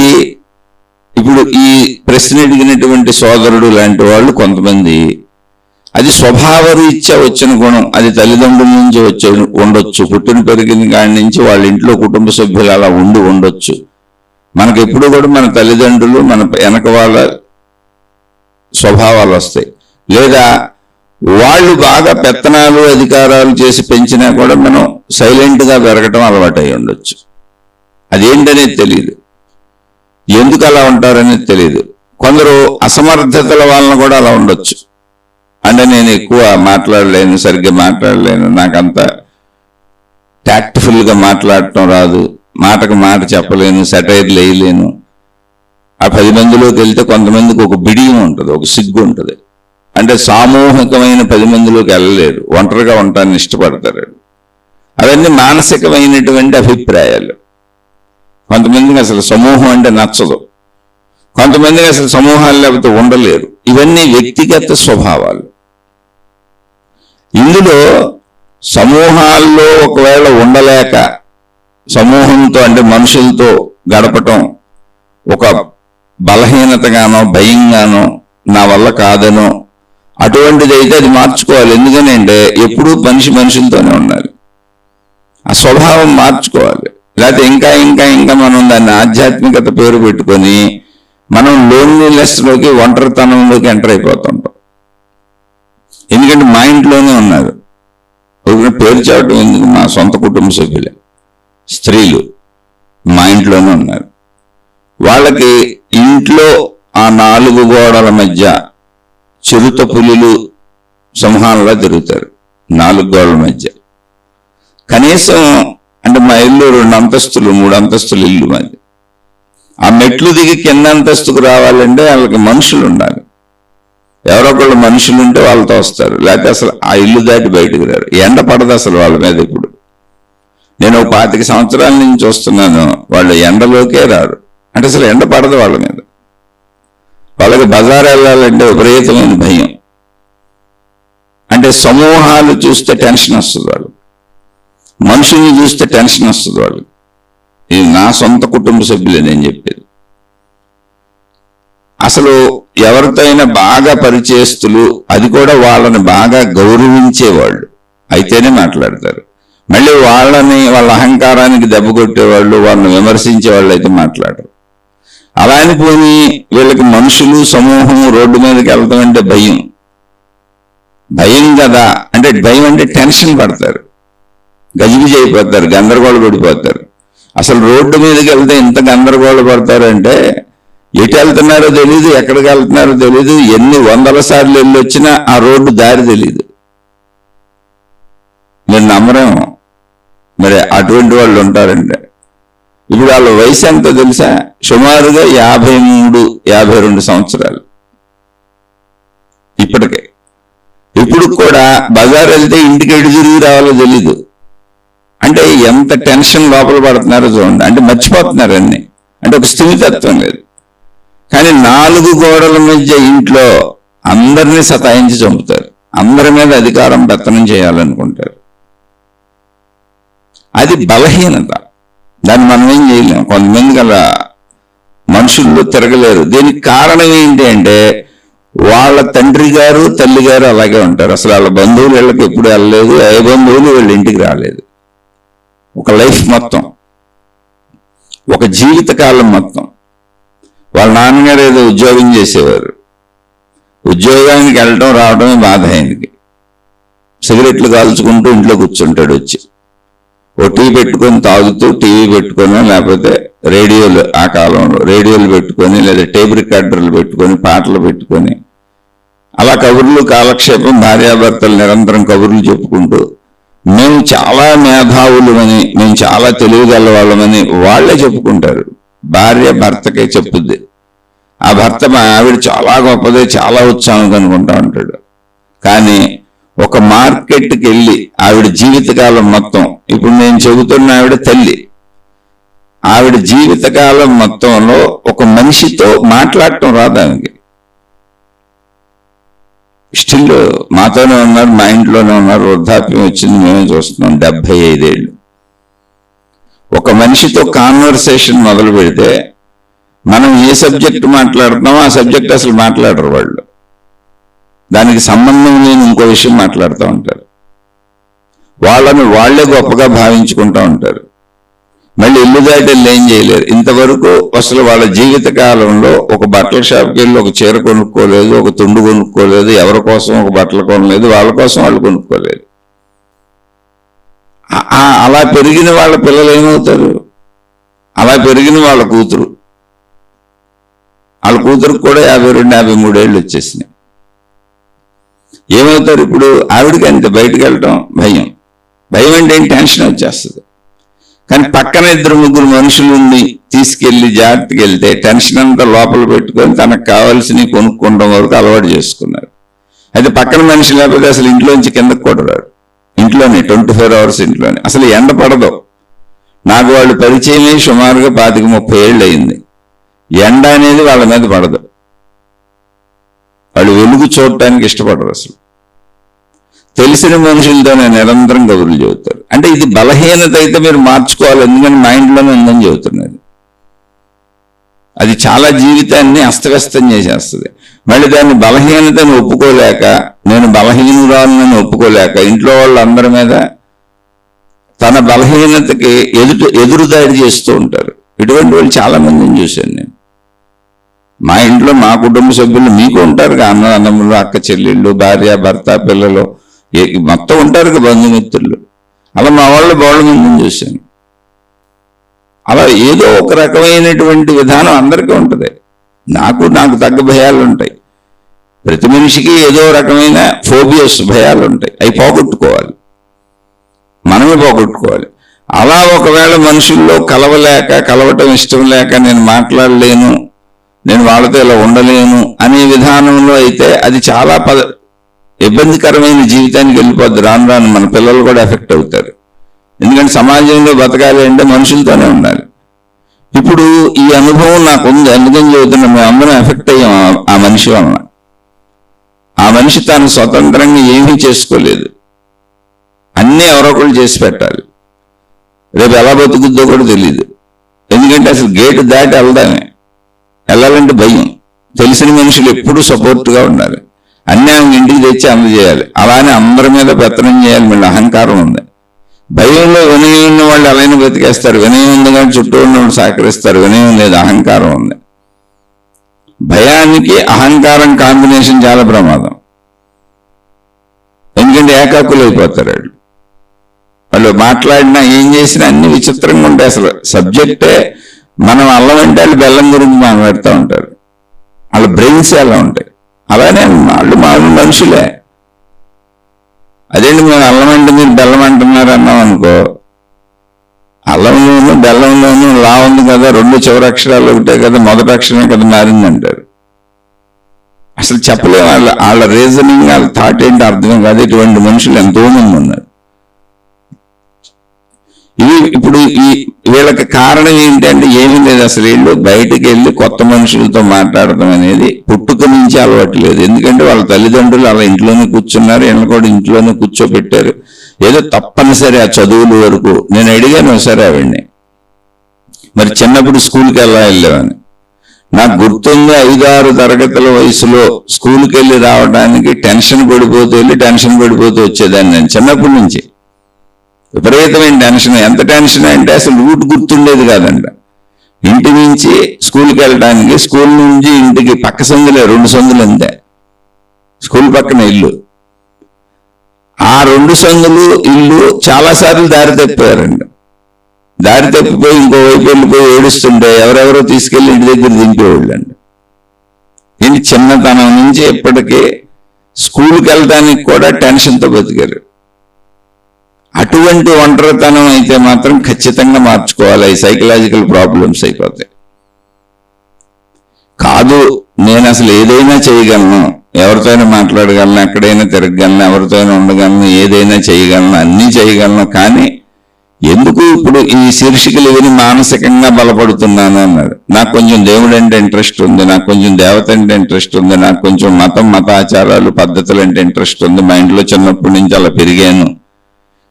ఇప్పుడు ఈ ప్రశ్న అడిగినటువంటి సోదరుడు లాంటి వాళ్ళు కొంతమంది అది స్వభావ రీత్యా వచ్చిన గుణం, అది తల్లిదండ్రుల నుంచి ఉండొచ్చు, పుట్టిన పెరిగిన కాడి నుంచి వాళ్ళ ఇంట్లో కుటుంబ సభ్యులు అలా ఉండొచ్చు. మనకు ఎప్పుడు కూడా మన తల్లిదండ్రులు, మన వెనక వాళ్ళ స్వభావాలు వస్తాయి. లేదా వాళ్ళు బాగా పెత్తనాలు అధికారాలు చేసి పెంచినా కూడా మనం సైలెంట్గా పెరగటం అలవాటు అయి ఉండొచ్చు. అదేంటనేది తెలియదు, ఎందుకు అలా ఉంటారనేది తెలియదు. కొందరు అసమర్థతల వలన కూడా అలా ఉండొచ్చు. అంటే నేను ఎక్కువ మాట్లాడలేను, సరిగ్గా మాట్లాడలేను, నాకంత టాక్ట్ఫుల్గా మాట్లాడటం రాదు, మాటకు మాట చెప్పలేను, సెటైర్లు వేయలేను. ఆ 10 మందిలోకి వెళ్తే కొంతమందికి ఒక బిడియం ఉంటుంది, ఒక సిగ్గు ఉంటుంది. అంటే సామూహికమైన 10 మందిలోకి వెళ్ళలేరు, ఒంటరిగా ఉండటాన్ని ఇష్టపడతారు. అవన్నీ మానసికమైనటువంటి అభిప్రాయాలు. కొంతమందికి అసలు సమూహం అంటే నచ్చదు, కొంతమందికి అసలు సమూహాలు లేకపోతే ఉండలేరు. ఇవన్నీ వ్యక్తిగత స్వభావాలు. ఇందులో సమూహాల్లో ఒకవేళ ఉండలేక సమూహంతో అంటే మనుషులతో గడపటం ఒక బలహీనతగానో భయంగానో నా వల్ల కాదనో అటువంటిది అయితే అది మార్చుకోవాలి. ఎందుకనంటే ఎప్పుడూ మనుషులతోనే ఉండాలి. ఆ స్వభావం మార్చుకోవాలి. లేకపోతే ఇంకా ఇంకా ఇంకా మనం దాన్ని ఆధ్యాత్మికత పేరు పెట్టుకొని మనం లోన్లీనెస్లోకి, ఒంటరితనంలోకి ఎంటర్ అయిపోతుంటాం. ఎందుకంటే మా ఇంట్లోనే ఉన్నారు. పేరు చెప్పడం ఎందుకు, మా సొంత కుటుంబ సభ్యులే స్త్రీలు మా ఇంట్లోనే ఉన్నారు. వాళ్ళకి ఇంట్లో ఆ 4 గోడల మధ్య చిరుత పులులు సింహాలలా తిరుగుతారు. 4 గోడల మధ్య కనీసం అంటే మా ఇల్లు 2 అంతస్తులు 3 అంతస్తుల ఇల్లు మాది. ఆ మెట్లు దిగి కింద అంతస్తుకు రావాలంటే వాళ్ళకి మనుషులు ఉండాలి. ఎవరొకళ్ళు మనుషులు ఉంటే వాళ్ళతో వస్తారు, లేకపోతే అసలు ఆ ఇల్లు దాటి బయటకు రారు. ఎండ పడదు అసలు వాళ్ళ మీద. ఇప్పుడు నేను 25 సంవత్సరాల నుంచి చూస్తున్నాను, వాళ్ళు ఎండలోకే రారు. అంటే అసలు ఎండ పడదు వాళ్ళ మీద. వాళ్ళకి బజార్ వెళ్ళాలంటే విపరీతమైన భయం. అంటే సమూహాలు చూస్తే టెన్షన్ వస్తుంది వాళ్ళు, మనుషుల్ని చూస్తే టెన్షన్ వస్తుంది వాళ్ళు. ఇది నా సొంత కుటుంబ సభ్యులే నేను చెప్పేది. అసలు ఎవరితో అయినా బాగా పరిచయస్తులు, అది కూడా వాళ్ళని బాగా గౌరవించేవాళ్ళు అయితేనే మాట్లాడతారు. మళ్ళీ వాళ్ళ అహంకారానికి దెబ్బ కొట్టేవాళ్ళు, వాళ్ళని విమర్శించే వాళ్ళు అయితే మాట్లాడరు. అలా అని పోని వీళ్ళకి మనుషులు సమూహం రోడ్డు మీదకి వెళ్తాం అంటే భయం. భయం కదా అంటే భయం అంటే టెన్షన్ పడతారు, గజిబిజి అయిపోతారు, గందరగోళ పడిపోతారు. అసలు రోడ్డు మీదకి వెళ్తే ఇంత గందరగోళ పడతారంటే ఎటు వెళ్తున్నారో తెలీదు, ఎక్కడికి వెళ్తున్నారో తెలీదు, ఎన్ని 100 సార్లు వెళ్ళి వచ్చినా ఆ రోడ్డు దారి తెలీదు. మీరు నమ్మరేమో. మరి అటువంటి వాళ్ళు ఉంటారంటే ఇప్పుడు వాళ్ళ వయసు ఎంతో తెలుసా? సుమారుగా 53-52 సంవత్సరాలు ఇప్పటికే. ఇప్పుడు కూడా బజార్ వెళ్తే ఇంటికి ఎటు తిరిగి రావాలో తెలీదు. అంటే ఎంత టెన్షన్ లోపల పడుతున్నారో చూడండి. అంటే మర్చిపోతున్నారు అన్ని. అంటే ఒక స్థిమితత్వం లేదు. కానీ 4 గోడల మధ్య ఇంట్లో అందరినీ సతాయించి చంపుతారు, అందరి మీద అధికారం పెత్తనం చేయాలనుకుంటారు. అది బలహీనత. దాన్ని మనం ఏం చేయలేం. కొంతమందికి అలా మనుషుల్లో తిరగలేరు. దీనికి కారణం ఏంటి అంటే వాళ్ళ తండ్రి గారు తల్లి గారు అలాగే ఉంటారు. అసలు వాళ్ళ బంధువులు వీళ్ళకి ఎప్పుడు వెళ్ళలేదు, ఏ బంధువులు వీళ్ళ ఇంటికి రాలేదు. ఒక లైఫ్ మొత్తం, ఒక జీవితకాలం మొత్తం వాళ్ళ నాన్నగారు ఏదో ఉద్యోగం చేసేవారు. ఉద్యోగానికి వెళ్ళటం రావడమే బాధ ఆయనకి. సిగరెట్లు కాల్చుకుంటూ ఇంట్లో కూర్చుంటాడు. వచ్చి ఓ టీ పెట్టుకొని తాగుతూ, టీవీ పెట్టుకొని, లేకపోతే రేడియోలు, ఆ కాలంలో రేడియోలు పెట్టుకొని, లేదా టేప్ రికార్డర్లు పెట్టుకొని పాటలు పెట్టుకొని అలా కబుర్లు కాలక్షేపం, భార్యాభర్తలు నిరంతరం కబుర్లు చెప్పుకుంటూ మేము చాలా మేధావులమని, మేము చాలా తెలివిగల వాళ్ళమని వాళ్ళే చెప్పుకుంటారు. భార్య భర్తకే చెప్పుద్ది. ఆ భర్త మా ఆవిడ చాలా గొప్పదే, చాలా ఉత్సాహం అనుకుంటా ఉంటాడు. కానీ ఒక మార్కెట్కి వెళ్ళి ఆవిడ జీవితకాలం మొత్తం, ఇప్పుడు నేను చెబుతున్న ఆవిడ తల్లి, ఆవిడ జీవితకాలం మొత్తంలో ఒక మనిషితో మాట్లాడటం రాదు ఆమెకి. స్టిల్ మాతోనే ఉన్నారు, మా ఇంట్లోనే ఉన్నారు. వృద్ధాప్యం వచ్చింది, మేమే చూస్తున్నాం. 75 ఏళ్ళు. ఒక మనిషితో కాన్వర్సేషన్ మొదలు పెడితే మనం ఏ సబ్జెక్ట్ మాట్లాడుతున్నామో ఆ సబ్జెక్ట్ అసలు మాట్లాడరు వాళ్ళు. దానికి సంబంధం లేని ఇంకో విషయం మాట్లాడుతూ ఉంటారు. వాళ్ళని వాళ్లే గొప్పగా భావించుకుంటూ ఉంటారు. మళ్ళీ ఇల్లు దాటి వెళ్ళి ఏం చేయలేరు. ఇంతవరకు అసలు వాళ్ళ జీవిత కాలంలో ఒక బట్టల షాప్కి వెళ్ళి ఒక చీర కొనుక్కోలేదు, ఒక తుండు కొనుక్కోలేదు, ఎవరి కోసం ఒక బట్టలు కొనలేదు, వాళ్ళ కోసం వాళ్ళు కొనుక్కోలేదు. అలా పెరిగిన వాళ్ళ పిల్లలు ఏమవుతారు? అలా పెరిగిన వాళ్ళ కూతురు, వాళ్ళ కూతురుకు కూడా 52-53 ఏళ్ళు వచ్చేసినాయి. ఏమవుతారు ఇప్పుడు? ఆవిడకి అంతే, బయటకు వెళ్ళటం భయం. భయం అంటే ఏం? టెన్షన్ వచ్చేస్తుంది. కానీ పక్కన 2-3 మనుషులుండి తీసుకెళ్లి జాగ్రత్తకి వెళ్తే టెన్షన్ అంతా లోపల పెట్టుకొని తనకు కావాల్సినవి కొనుక్కోవడం వరకు అలవాటు చేసుకున్నారు. అయితే పక్కన మనిషి లేకపోతే అసలు ఇంట్లోంచి కిందకు కూడా రాడు. ఇంట్లోనే 24 అవర్స్ ఇంట్లోనే. అసలు ఎండ పడదు. నాకు వాళ్ళు పరిచయమే సుమారుగా 25-30 ఏళ్ళు అయింది. ఎండ అనేది వాళ్ళ మీద పడదు. వాళ్ళు వెలుగు చూడటానికి ఇష్టపడరు. అసలు తెలిసిన మనుషులతోనే నిరంతరం కబుర్లు చెబుతారు. అంటే ఇది బలహీనత అయితే మీరు మార్చుకోవాలి. ఎందుకంటే మా ఇంట్లోనే ఉందని చెబుతున్నది. అది చాలా జీవితాన్ని అస్తవ్యస్తం చేసేస్తుంది. మళ్ళీ దాన్ని బలహీనతను ఒప్పుకోలేక, నేను బలహీనురాలని ఒప్పుకోలేక ఇంట్లో వాళ్ళందరి మీద తన బలహీనతకి ఎదురుదాడి చేస్తూ ఉంటారు. ఇటువంటి వాళ్ళు చాలా మందిని చూశాను నేను. మా ఇంట్లో మా కుటుంబ సభ్యులు మీకు ఉంటారు, అన్నదమ్ములు, అక్క చెల్లెళ్ళు, భార్య భర్త పిల్లలు మొత్తం ఉంటారు బంధుమిత్రులు. అలా మా వాళ్ళు బోళ్ళ మందిని చూశాను. అలా ఏదో ఒక రకమైనటువంటి విధానం అందరికీ ఉంటుంది. నాకు తగ్గ భయాలు ఉంటాయి. ప్రతి మనిషికి ఏదో రకమైన ఫోబియస్ భయాలు ఉంటాయి. అవి పోగొట్టుకోవాలి, మనమే పోగొట్టుకోవాలి. అలా ఒకవేళ మనుషుల్లో కలవటం ఇష్టం లేక నేను మాట్లాడలేను, నేను వాళ్ళతో ఇలా ఉండలేను అనే విధానంలో అయితే అది చాలా ఇబ్బందికరమైన జీవితానికి వెళ్ళిపోద్ది. రాను రాను మన పిల్లలు కూడా ఎఫెక్ట్ అవుతారు. ఎందుకంటే సమాజంలో బతకాలి అంటే మనుషులతోనే ఉండాలి. ఇప్పుడు ఈ అనుభవం నాకు ఉంది, అందుకని చెబుతున్నా. మేము అందరం ఎఫెక్ట్ అయ్యాం ఆ మనిషి వలన. ఆ మనిషి తాను స్వతంత్రంగా ఏమీ చేసుకోలేదు, అన్నీ ఎవరొకళ్ళు చేసి పెట్టాలి. రేపు ఎలా బతుకుద్దో కూడా తెలియదు. ఎందుకంటే అసలు గేటు దాటి వెళ్ళాలంటే భయం. తెలిసిన మనుషులు ఎప్పుడూ సపోర్ట్గా ఉండాలి. అన్నీ ఆమె ఇంటికి తెచ్చి అందజేయాలి. అలానే అందరి మీద పెత్తనం చేయాలి. మళ్ళీ అహంకారం ఉంది. భయంలో వినయం ఉన్న వాళ్ళు అలానే బతికేస్తారు. వినయం ఉంది కానీ చుట్టూ ఉన్న వాళ్ళు సహకరిస్తారు. వినయం లేదు, అహంకారం ఉంది. భయానికి అహంకారం కాంబినేషన్ చాలా ప్రమాదం. ఎందుకంటే ఏకాకులు అయిపోతారు వాళ్ళు మాట్లాడినా ఏం చేసినా అన్ని విచిత్రంగా ఉంటాయి. అసలు సబ్జెక్టే మనం అల్లం అంటే వాళ్ళు బెల్లం గురించి మాట్లాడుతూ ఉంటారు. వాళ్ళ బ్రెయిన్స్ ఎలా ఉంటాయి. అలానే వాళ్ళు మామూలు మనుషులే. అదేంటి మేము అల్లం అంటే మీరు బెల్లం అంటున్నారు అన్నాం అనుకో, అల్లంలోనూ బెల్లంలోనూ లా ఉంది కదా, రెండు చివరి అక్షరాలు ఒకటే కదా, మొదటి అక్షరమే కదా మారిందంటారు. అసలు చెప్పలేము. వాళ్ళ రీజనింగ్, వాళ్ళ థాట్ ఏంటి అర్థం కాదు. ఇటువంటి మనుషులు ఎంతో మంది ఉన్నారు. ఇప్పుడు వీళ్ళకి కారణం ఏంటంటే ఏమీ లేదు. అసలు వీళ్ళు బయటకు వెళ్ళి కొత్త మనుషులతో మాట్లాడటం అనేది పుట్టుక నుంచి అలవాటు లేదు. ఎందుకంటే వాళ్ళ తల్లిదండ్రులు అలా ఇంట్లోనే కూర్చున్నారు, వీళ్ళని కూడా ఇంట్లోనే కూర్చోబెట్టారు. ఏదో తప్పనిసరి ఆ చదువుల వరకు. నేను అడిగాను సరే ఆవిడ్ని, మరి చిన్నప్పుడు స్కూల్కి వెళ్ళేవాని. నాకు గుర్తుంది, 5-6 తరగతుల వయసులో స్కూల్కి వెళ్ళి రావడానికి టెన్షన్ పడిపోతూ వచ్చేదాన్ని నేను చిన్నప్పటి నుంచి. విపరీతమైన టెన్షన్. ఎంత టెన్షన్ అంటే అసలు రూట్ గుర్తుండేది కాదంట. ఇంటి నుంచి స్కూల్కి వెళ్ళడానికి, స్కూల్ నుంచి ఇంటికి పక్క సందులే 2 సందులు అంతే, స్కూల్ పక్కన ఇల్లు. ఆ 2 సందులు ఇల్లు చాలాసార్లు దారి తప్పారండి. దారి తప్పిపోయి ఇంకోవైపు వెళ్ళిపోయి ఏడుస్తుంటే ఎవరెవరో తీసుకెళ్లి ఇంటి దగ్గర దింపేవాళ్ళండి. ఇంటి చిన్నతనం నుంచి ఎప్పటికీ స్కూల్కి వెళ్ళడానికి కూడా టెన్షన్తో బతికారు. అటువంటి ఒంటరితనం అయితే మాత్రం ఖచ్చితంగా మార్చుకోవాలి. ఈ సైకలాజికల్ ప్రాబ్లమ్స్ అయిపోతాయి. కాదు నేను అసలు ఏదైనా చేయగలను, ఎవరితోనైనా మాట్లాడగలను, ఎక్కడైనా తిరగగలను, ఎవరితోనైనా ఉండగలను, ఏదైనా చేయగలను, అన్నీ చేయగలను. కానీ ఎందుకు ఇప్పుడు ఈ శీర్షికలు ఇవన్నీ మానసికంగా బలపడుతున్నాను అన్నాడు. నాకు కొంచెం దేవుడు అంటే ఇంట్రెస్ట్ ఉంది, నాకు కొంచెం దేవత అంటే ఇంట్రెస్ట్ ఉంది, నాకు కొంచెం మతాచారాలు పద్ధతులు అంటే ఇంట్రెస్ట్ ఉంది. మా ఇంట్లో చిన్నప్పటి నుంచి అలా పెరిగాను.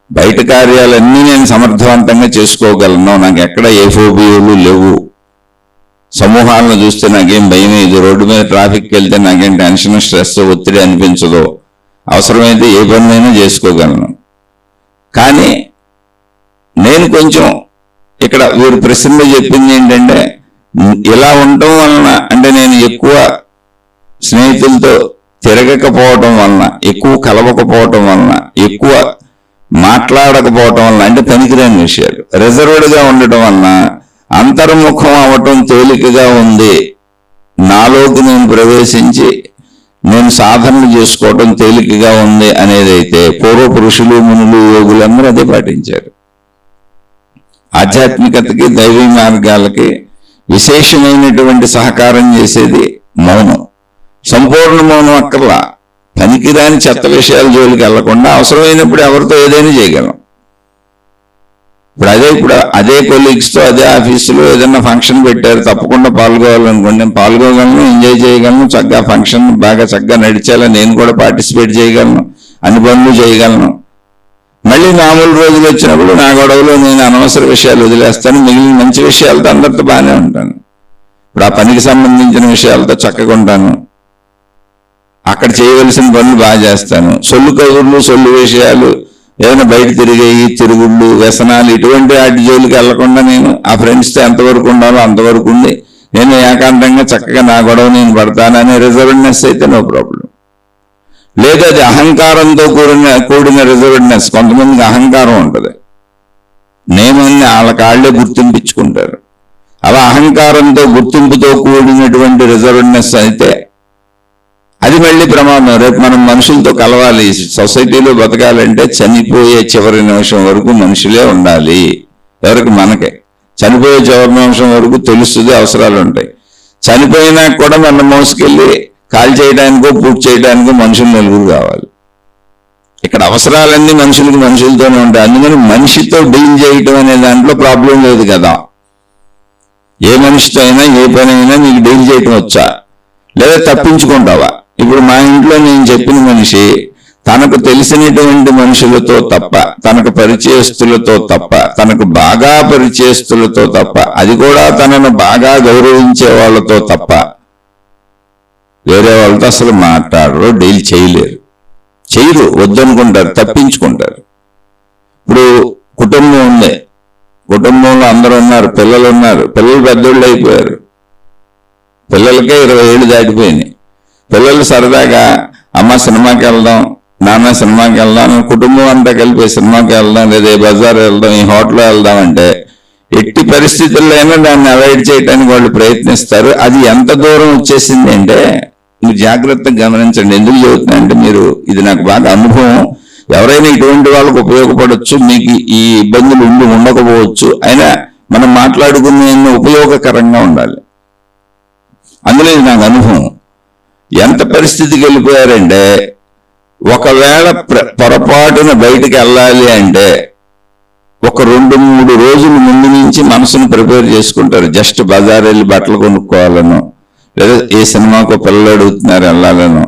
బయట కార్యాలన్నీ నేను సమర్థవంతంగా చేసుకోగలను. నాకు ఎక్కడ ఏ ఫోబియాలు లేవు. సమూహాలను చూస్తే నాకేం భయం లేదు. రోడ్డు మీద ట్రాఫిక్కి వెళ్తే నాకేం టెన్షన్, స్ట్రెస్, ఒత్తిడి అనిపించదు. అవసరమైతే ఏ పనులైనా చేసుకోగలను. కానీ నేను కొంచెం ఇక్కడ వీరు ప్రశ్నలో చెప్పింది ఏంటంటే, ఇలా ఉండటం వలన, అంటే నేను ఎక్కువ స్నేహితులతో తిరగకపోవటం వలన, ఎక్కువ కలవకపోవటం వలన, ఎక్కువ మాట్లాడకపోవటం వలన, అంటే పనికిరాని విషయాలు, రిజర్వ్డ్గా ఉండటం వలన అంతర్ముఖం అవ్వటం తేలికగా ఉంది. నాలోకి నేను ప్రవేశించి నేను సాధనలు చేసుకోవటం తేలికగా ఉంది అనేదైతే పూర్వ పురుషులు, మునులు, యోగులందరూ అదే పాటించారు. ఆధ్యాత్మికతకి, దైవీ మార్గాలకి విశేషమైనటువంటి సహకారం చేసేది మౌనం. సంపూర్ణ మౌనం అక్కర్లా. పనికిరాని చెత్త విషయాల జోలికి వెళ్లకుండా అవసరమైనప్పుడు ఎవరితో ఏదైనా చేయగలం. ఇప్పుడు అదే కొలీగ్స్తో అదే ఆఫీసులో ఏదైనా ఫంక్షన్ పెట్టారు, తప్పకుండా పాల్గొవాలనుకోండి. నేను పాల్గొగలను, ఎంజాయ్ చేయగలను, చక్కగా ఫంక్షన్ బాగా చక్కగా నడిచేలా నేను కూడా పార్టిసిపేట్ చేయగలను, అన్ని పనులు చేయగలను. మళ్ళీ మామూలు రోజులు వచ్చినప్పుడు నా గొడవలో నేను అనవసర విషయాలు వదిలేస్తాను, మిగిలిన మంచి విషయాలతో అందరితో బాగానే ఉంటాను. ఇప్పుడు ఆ పనికి సంబంధించిన విషయాలతో చక్కగా ఉంటాను. అక్కడ చేయవలసిన పనులు బాగా చేస్తాను. సొల్లు కబుర్లు, సొల్లు విషయాలు, ఏదైనా బయట తిరిగేవి, తిరుగుళ్ళు, వ్యసనాలు, ఇటువంటి వాటి జోలికి వెళ్లకుండా నేను ఆ ఫ్రెండ్స్తో ఎంతవరకు ఉండాలో అంతవరకు ఉండి నేను ఏకాంతంగా చక్కగా నా గొడవ నేను పడతాననే రిజర్వ్డ్నెస్ అయితే నో ప్రాబ్లం. లేదు అది అహంకారంతో కూడిన రిజర్వ్డ్నెస్. కొంతమందికి అహంకారం ఉంటుంది, నేమని వాళ్ళ కాళ్లే గుర్తింపించుకుంటారు. అలా అహంకారంతో గుర్తింపుతో కూడినటువంటి రిజర్వ్డ్నెస్ అయితే అది మళ్ళీ ప్రమాదం. రేపు మనం మనుషులతో కలవాలి, సొసైటీలో బతకాలంటే చనిపోయే చివరి నిమిషం వరకు మనుషులే ఉండాలి. ఎవరికి? మనకే. చనిపోయే చివరి నిమిషం వరకు తెలుస్తుంది, అవసరాలు ఉంటాయి. చనిపోయినా కూడా మన మోసుకెళ్ళి కాల్ చేయడానికో పూర్తి చేయడానికో మనుషులు నలుగురు కావాలి. ఇక్కడ అవసరాలన్నీ మనుషులతోనే ఉంటాయి. అందుకని మనిషితో డీల్ చేయటం అనే దాంట్లో ప్రాబ్లం లేదు కదా. ఏ మనిషితో అయినా ఏ పని అయినా నీకు డీల్ చేయటం వచ్చా, లేదా తప్పించుకుంటావా? ఇప్పుడు మా ఇంట్లో నేను చెప్పిన మనిషి తనకు తెలిసినటువంటి మనుషులతో తప్ప, తనకు పరిచయస్తులతో తప్ప, తనకు బాగా పరిచయస్తులతో తప్ప, అది కూడా తనను బాగా గౌరవించే వాళ్ళతో తప్ప వేరే వాళ్ళతో అసలు మాట్లాడరు, డీల్ చేయరు, వద్దనుకుంటారు, తప్పించుకుంటారు. ఇప్పుడు కుటుంబం ఉంది, కుటుంబంలో అందరూ ఉన్నారు, పిల్లలు ఉన్నారు, పిల్లలు పెద్దోళ్ళు అయిపోయారు, పిల్లలకే 20 ఏళ్ళు దాటిపోయినాయి. పిల్లలు సరదాగా అమ్మ సినిమాకి వెళ్దాం, నాన్న సినిమాకి వెళ్దాం, కుటుంబం అంతా కలిపి సినిమాకి వెళ్దాం, లేదా బజార్ వెళ్దాం, ఈ హోటల్ వెళ్దాం అంటే ఎట్టి పరిస్థితుల్లో అయినా దాన్ని అవాయిడ్ చేయడానికి వాళ్ళు ప్రయత్నిస్తారు. అది ఎంత దూరం వచ్చేసింది అంటే మీరు జాగ్రత్తగా గమనించండి. ఎందుకు చెబుతున్నా అంటే మీరు ఇది నాకు బాగా అనుభవం. ఎవరైనా ఇటువంటి వాళ్ళకు ఉపయోగపడవచ్చు, మీకు ఈ ఇబ్బందులు ఉండకపోవచ్చు, అయినా మనం మాట్లాడుకునే ఉపయోగకరంగా ఉండాలి. అందులో ఇది నాకు అనుభవం. ఎంత పరిస్థితికి వెళ్ళిపోయారంటే ఒకవేళ పొరపాటున బయటికి వెళ్ళాలి అంటే ఒక 2-3 రోజుల ముందు నుంచి మనసును ప్రిపేర్ చేసుకుంటారు. జస్ట్ బజార్ వెళ్ళి బట్టలు కొనుక్కోవాలను, లేదా ఏ సినిమాకో పిల్లలు అడుగుతున్నారు వెళ్ళాలను,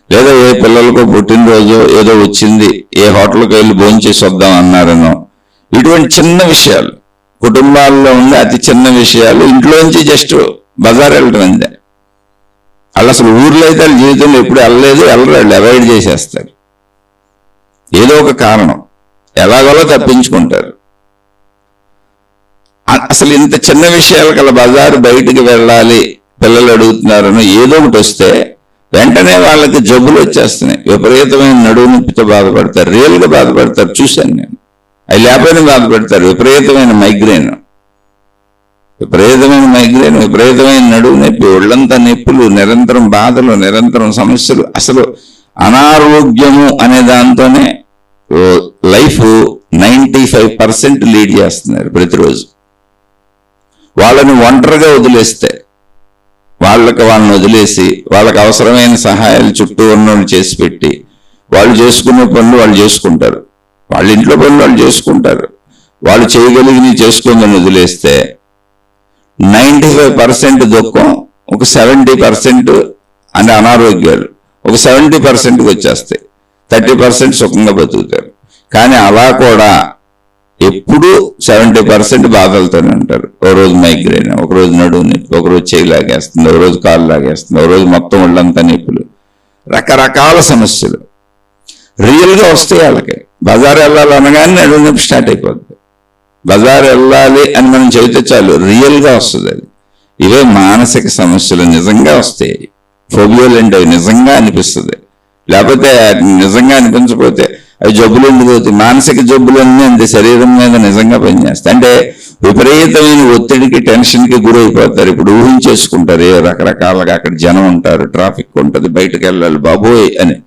లేదా ఏ పిల్లలకో పుట్టినరోజు ఏదో వచ్చింది ఏ హోటల్కి వెళ్ళి భోంచేసి వద్దాం అన్నారనో, ఇటువంటి చిన్న విషయాలు కుటుంబాల్లో ఉండే అతి చిన్న విషయాలు ఇంట్లోంచి జస్ట్ బజార్ వెళ్ళటం అంతే. వాళ్ళు అసలు ఊర్లో అయితే వాళ్ళ జీవితంలో ఎప్పుడు వెళ్ళరు, వాళ్ళు అవాయిడ్ చేసేస్తారు. ఏదో ఒక కారణం ఎలాగోలో తప్పించుకుంటారు. అసలు ఇంత చిన్న విషయాలకు అలా బజారు బయటికి వెళ్ళాలి పిల్లలు అడుగుతున్నారని ఏదో ఒకటి వస్తే వెంటనే వాళ్ళకి జబ్బులు వచ్చేస్తున్నాయి. విపరీతమైన నడువు నొప్పితో బాధపడతారు, రియల్గా బాధపడతారు. చూశాను నేను. అవి లేకపోయినా బాధపడతారు. విపరీతమైన మైగ్రేన్, విపరీతమైన నడువు నొప్పి, ఒళ్ళంతా నొప్పులు, నిరంతరం బాధలు, నిరంతరం సమస్యలు. అసలు అనారోగ్యము అనే దాంతోనే లైఫ్ 95% లీడ్ చేస్తున్నారు ప్రతిరోజు. వాళ్ళని ఒంటరిగా వదిలేస్తే, వాళ్ళని వదిలేసి వాళ్ళకి అవసరమైన సహాయాలు చుట్టూ ఉన్నోళ్ళు చేసి పెట్టి వాళ్ళు చేసుకునే పనులు వాళ్ళు చేసుకుంటారు, వాళ్ళ ఇంట్లో పనులు వాళ్ళు చేసుకుంటారు, వాళ్ళు చేయగలిగినవి చేసుకుందని వదిలేస్తే 95% దుఃఖం, ఒక 70% అంటే అనారోగ్యాలు ఒక 70%కి వచ్చేస్తాయి. 30% సుఖంగా బతుకుతారు. కానీ అలా కూడా ఎప్పుడూ 70% బాధలతోనే ఉంటారు. ఒక రోజు మైగ్రేన్, ఒక రోజు నడువు నొప్పి, ఒక రోజు చేయి లాగేస్తుంది, ఒక రోజు కాలు లాగేస్తుంది, ఒక రోజు మొత్తం ఒళ్ళంతా నొప్పులు, రకరకాల సమస్యలు రియల్గా వస్తాయి వాళ్ళకి. బజార్ వెళ్ళాలనగానే నడువు నొప్పి స్టార్ట్ అయిపోద్ది. బజార్ వెళ్ళాలి అని మనం చెబితే చాలు రియల్గా వస్తుంది అది. ఇవే మానసిక సమస్యలు నిజంగా వస్తాయి. ఫోబియాలు అంటే అవి నిజంగా అనిపిస్తుంది. లేకపోతే నిజంగా అనిపించకపోతే అవి జబ్బులు ఎందుకు అవుతాయి? మానసిక జబ్బులన్నీ అంతే శరీరం మీద నిజంగా పనిచేస్తాయి. అంటే విపరీతమైన ఒత్తిడికి, టెన్షన్కి గురైపోతారు. ఇప్పుడు ఊహించేసుకుంటారు రకరకాలుగా. అక్కడ జనం ఉంటారు, ట్రాఫిక్ ఉంటుంది, బయటకు వెళ్ళాలి బాబోయ్ అని.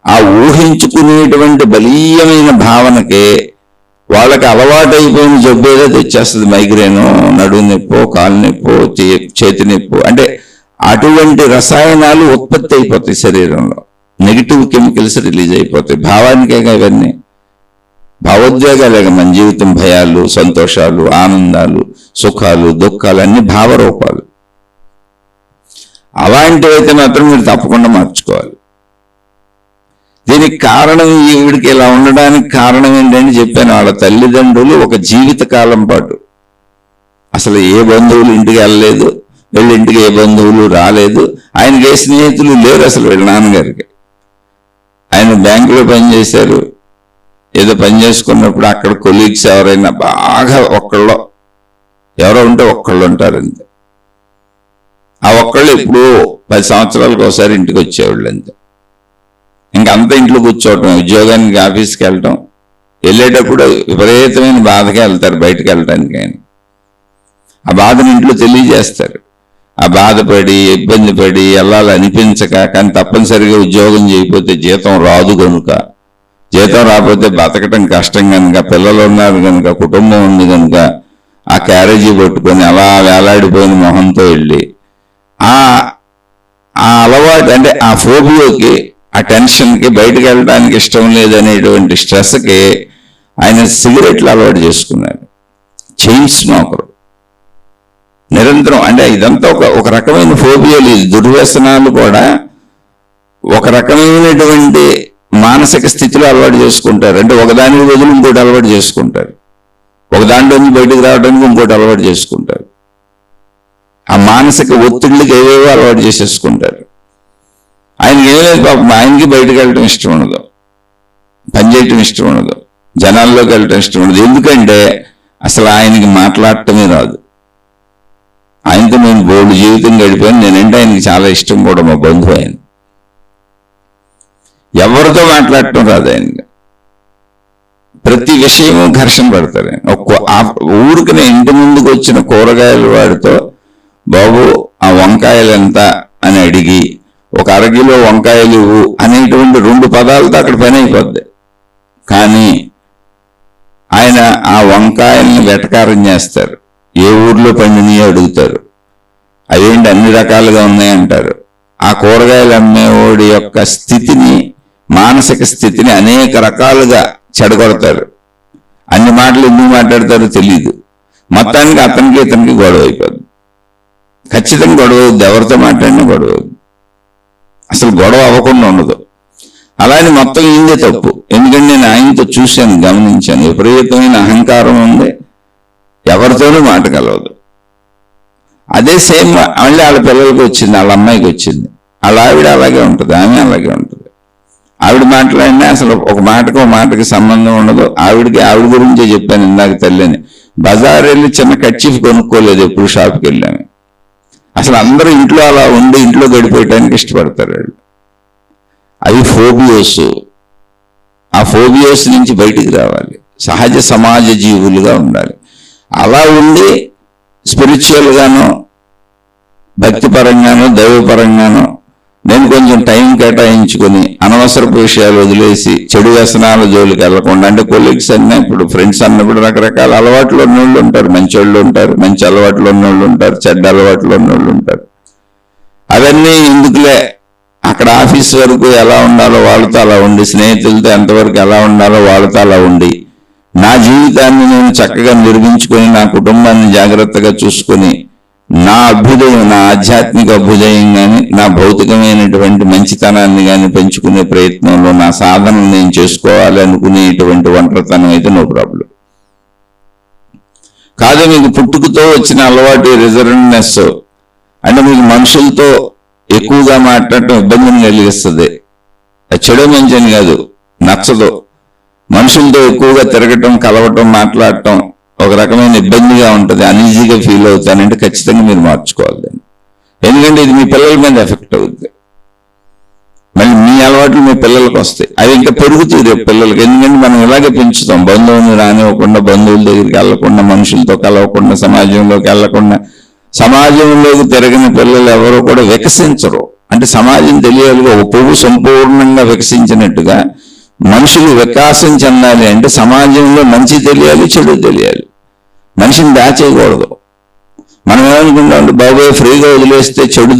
ఆ ఊహించుకునేటువంటి బలీయమైన భావనకి వాళ్ళకి అలవాటైపోయిన జబ్బు ఏదో తెచ్చేస్తుంది. మైగ్రేను, నడువు నొప్పో, కాలు నొప్పో, చేతి నొప్పో. అంటే అటువంటి రసాయనాలు ఉత్పత్తి అయిపోతాయి శరీరంలో, నెగిటివ్ కెమికల్స్ రిలీజ్ అయిపోతాయి. భావానికేగా ఇవన్నీ, భావోద్వేగాలేగా మన జీవితం. భయాలు, సంతోషాలు, ఆనందాలు, సుఖాలు, దుఃఖాలు అన్ని భావరూపాలు. అలాంటివైతే మాత్రం మీరు తప్పకుండా మార్చుకోవాలి. దీనికి కారణం, ఈవిడికి ఇలా ఉండడానికి కారణం ఏంటని చెప్పాను. వాళ్ళ తల్లిదండ్రులు ఒక జీవిత కాలం పాటు అసలు ఏ బంధువులు ఇంటికి వెళ్ళలేదు, వీళ్ళ ఇంటికి ఏ బంధువులు రాలేదు, ఆయనకి ఏ స్నేహితులు లేరు అసలు వీళ్ళ నాన్నగారికి. ఆయన బ్యాంకులో పనిచేశారు, ఏదో పని చేసుకున్నప్పుడు అక్కడ కొలీగ్స్ ఎవరైనా బాగా ఒక్కళ్ళు ఎవరో ఉంటే ఒక్కళ్ళు ఉంటారు అంతే. ఆ ఒక్కళ్ళు ఇప్పుడు 10 సంవత్సరాలకు ఒకసారి ఇంటికి వచ్చేవాళ్ళు అంతే. ఇంకంతా ఇంట్లో కూర్చోవటం, ఉద్యోగానికి ఆఫీస్కి వెళ్ళటం, వెళ్ళేటప్పుడు విపరీతమైన బాధగా వెళ్తారు బయటకు వెళ్ళటానికి. ఆయన ఆ బాధను ఇంట్లో తెలియజేస్తారు. ఆ బాధపడి ఇబ్బంది పడి వెళ్ళాలనిపించక, కానీ తప్పనిసరిగా ఉద్యోగం చేయకపోతే జీతం రాదు కనుక, జీతం రాకపోతే బతకటం కష్టం కనుక, పిల్లలు ఉన్నారు కనుక, కుటుంబం ఉంది కనుక ఆ క్యారేజీ పట్టుకొని అలా వేలాడిపోయిన మొహంతో వెళ్ళి ఆ అలవాటు అంటే ఆ ఫోబియోకి, ఆ టెన్షన్కి, బయటకు వెళ్ళడానికి ఇష్టం లేదనేటువంటి స్ట్రెస్కి ఆయన సిగరెట్లు అలవాటు చేసుకున్నారు. చైన్ స్మోకర్ నిరంతరం. అంటే ఇదంతా ఒక రకమైన ఫోబియాలు, దుర్వ్యసనాలు కూడా ఒక రకమైనటువంటి మానసిక స్థితిలో అలవాటు చేసుకుంటారు. అంటే ఒకదానికి బదులు ఇంకోటి అలవాటు చేసుకుంటారు, ఒక దాంట్లో నుంచి బయటకు రావడానికి ఇంకోటి అలవాటు చేసుకుంటారు. ఆ మానసిక ఒత్తిళ్ళకి ఏవేవో అలవాటు చేసేసుకుంటారు. ఆయనకి ఏం లేదు పాపం, ఆయనకి బయటకు వెళ్ళటం ఇష్టం ఉండదు, పని చేయటం ఇష్టం ఉండదు, జనాల్లోకి వెళ్ళటం ఇష్టం ఉండదు. ఎందుకంటే అసలు ఆయనకి మాట్లాడటమే రాదు. ఆయనతో నేను బోల్డ్ జీవితం గడిపాను, నేనంటే ఆయనకి చాలా ఇష్టం కూడా. మా బంధువు ఆయన, ఎవరితో మాట్లాడటం రాదు ఆయనకి. ప్రతి విషయము ఘర్షణ పడతారు. ఊరికి ఇంటి ముందుకు వచ్చిన కూరగాయల వాడితో బాబు ఆ వంకాయలు ఎంత అని అడిగి, ఒక అరకిలో వంకాయలు ఇవ్వు అనేటువంటి 2 పదాలతో అక్కడ పని అయిపోద్ది. కానీ ఆయన ఆ వంకాయల్ని వెటకారం చేస్తారు, ఏ ఊర్లో పండినయో అడుగుతారు, అవేంటి అన్ని రకాలుగా ఉన్నాయంటారు. ఆ కూరగాయలు అమ్మేవాడి యొక్క స్థితిని, మానసిక స్థితిని అనేక రకాలుగా చెడగొడతారు. అన్ని మాటలు ఎందుకు మాట్లాడతారో తెలియదు. మొత్తానికి అతనికి ఇతనికి గొడవ అయిపోద్ది. ఖచ్చితంగా గొడవ అవుద్ది, ఎవరితో మాట్లాడినా గొడవ అవుద్ది, అసలు గొడవ అవ్వకుండా ఉండదు. అలానే మొత్తం ఇందే తప్పు. ఎందుకంటే నేను ఆయనతో చూశాను, గమనించాను, విపరీతమైన అహంకారం ఉంది, ఎవరితోనూ మాట కలవదు. అదే సేమ్ మళ్ళీ వాళ్ళ పిల్లలకి వచ్చింది, వాళ్ళ అమ్మాయికి వచ్చింది. వాళ్ళ ఆవిడ అలాగే ఉంటుంది, ఆమె అలాగే ఉంటుంది. ఆవిడ మాట్లాడినా అసలు ఒక మాటకి సంబంధం ఉండదు. ఆవిడ గురించే చెప్పాను ఇందాక తల్లిని. బజార్ వెళ్ళి చిన్న కర్చీఫ్ కొనుక్కోలేదు ఎప్పుడు షాప్కి వెళ్ళాము. అసలు అందరూ ఇంట్లో అలా ఉండి ఇంట్లో గడిపోయటానికి ఇష్టపడతారు వాళ్ళు. అవి ఫోబియోస్. ఆ ఫోబియోస్ నుంచి బయటికి రావాలి, సహజ సమాజ జీవులుగా ఉండాలి. అలా ఉండి స్పిరిచువల్గాను, భక్తిపరంగాను, దైవపరంగాను నేను కొంచెం టైం కేటాయించుకొని అనవసరపు విషయాలు వదిలేసి చెడు వ్యసనాల జోలికి వెళ్లకుండా, అంటే కొలీగ్స్ అన్నా ఇప్పుడు ఫ్రెండ్స్ అన్నప్పుడు రకరకాల అలవాట్లు ఉన్నోళ్ళు ఉంటారు, మంచోళ్ళు ఉంటారు, మంచి అలవాట్లు ఉన్నోళ్ళు ఉంటారు, చెడ్డ అలవాట్లు ఉన్నోళ్ళు ఉంటారు. అవన్నీ ఎందుకులే, అక్కడ ఆఫీస్ వరకు ఎలా ఉండాలో వాళ్ళతో అలా ఉండి, స్నేహితులతో ఎంతవరకు ఎలా ఉండాలో వాళ్ళతో అలా ఉండి, నా జీవితాన్ని నేను చక్కగా నిర్మించుకొని, నా కుటుంబాన్ని జాగ్రత్తగా చూసుకొని, నా అభ్యుదయం, నా ఆధ్యాత్మిక అభ్యుదయం కానీ, నా భౌతికమైనటువంటి మంచితనాన్ని కానీ పెంచుకునే ప్రయత్నంలో నా సాధనలు నేను చేసుకోవాలి అనుకునేటువంటి ఒంటరితనం అయితే నో ప్రాబ్లం కాదు. మీకు పుట్టుకతో వచ్చిన అలవాటు రిజర్వ్నెస్, అంటే మీకు మనుషులతో ఎక్కువగా మాట్లాడటం ఇబ్బందిని కలిగిస్తుంది. చెడు మంచి అని కాదు, నచ్చదు. మనుషులతో ఎక్కువగా తిరగటం, కలవటం, మాట్లాడటం ఒక రకమైన ఇబ్బందిగా ఉంటుంది, అన్ఈజీగా ఫీల్ అవుతానంటే ఖచ్చితంగా మీరు మార్చుకోవాలి. ఎందుకంటే ఇది మీ పిల్లల మీద ఎఫెక్ట్ అవుతుంది. మళ్ళీ మీ అలవాట్లు మీ పిల్లలకు వస్తాయి, అవి ఇంకా పెరుగుతాయి రేపు పిల్లలకి. ఎందుకంటే మనం ఇలాగే పెంచుతాం, బంధువుని రానివ్వకుండా, బంధువుల దగ్గరికి వెళ్లకుండా, మనుషులతో కలవకుండా, సమాజంలోకి వెళ్లకుండా. సమాజంలోకి తిరగని పిల్లలు ఎవరో కూడా వికసించరు. అంటే సమాజం తెలియాలిగా, ఒక పువ్వు సంపూర్ణంగా వికసించినట్టుగా మనుషులు వికాసం చెందాలి అంటే సమాజంలో మంచి తెలియాలి, చెడు తెలియాలి. మనిషిని దాచేయకూడదు. మనం ఏమనుకుంటాం, బాబాయ్ ఫ్రీగా వదిలేస్తే చెడు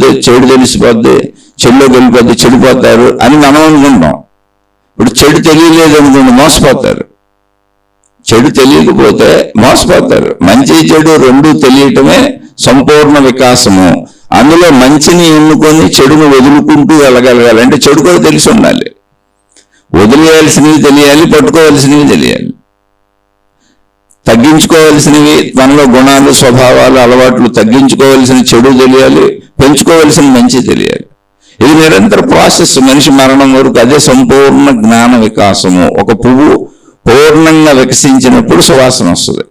తెలిసిపోద్ది, చెడులోకి వెళ్ళిపోద్ది, చెడిపోతారు అని మనం అనుకుంటాం. ఇప్పుడు చెడు తెలియలేదు అనుకోండి, మోసపోతారు. చెడు తెలియకపోతే మోసపోతారు. మంచి చెడు రెండు తెలియటమే సంపూర్ణ వికాసము. అందులో మంచిని ఎన్నుకొని చెడును వదులుకుంటూ వెళ్ళగలగాలి. అంటే చెడు కూడా తెలిసి ఉండాలి. వదిలేయాల్సినవి తెలియాలి, పట్టుకోవాల్సినవి తెలియాలి. తగ్గించుకోవలసినవి మనలో గుణాలు, స్వభావాలు, అలవాట్లు, తగ్గించుకోవలసిన చెడు తెలియాలి, పెంచుకోవలసిన మంచి తెలియాలి. ఇది నిరంతర ప్రాసెస్. మనిషి మరణం వరకు అదే సంపూర్ణ జ్ఞాన వికాసము. ఒక పువ్వు పూర్ణంగా వికసించినప్పుడు సువాసన వస్తుంది.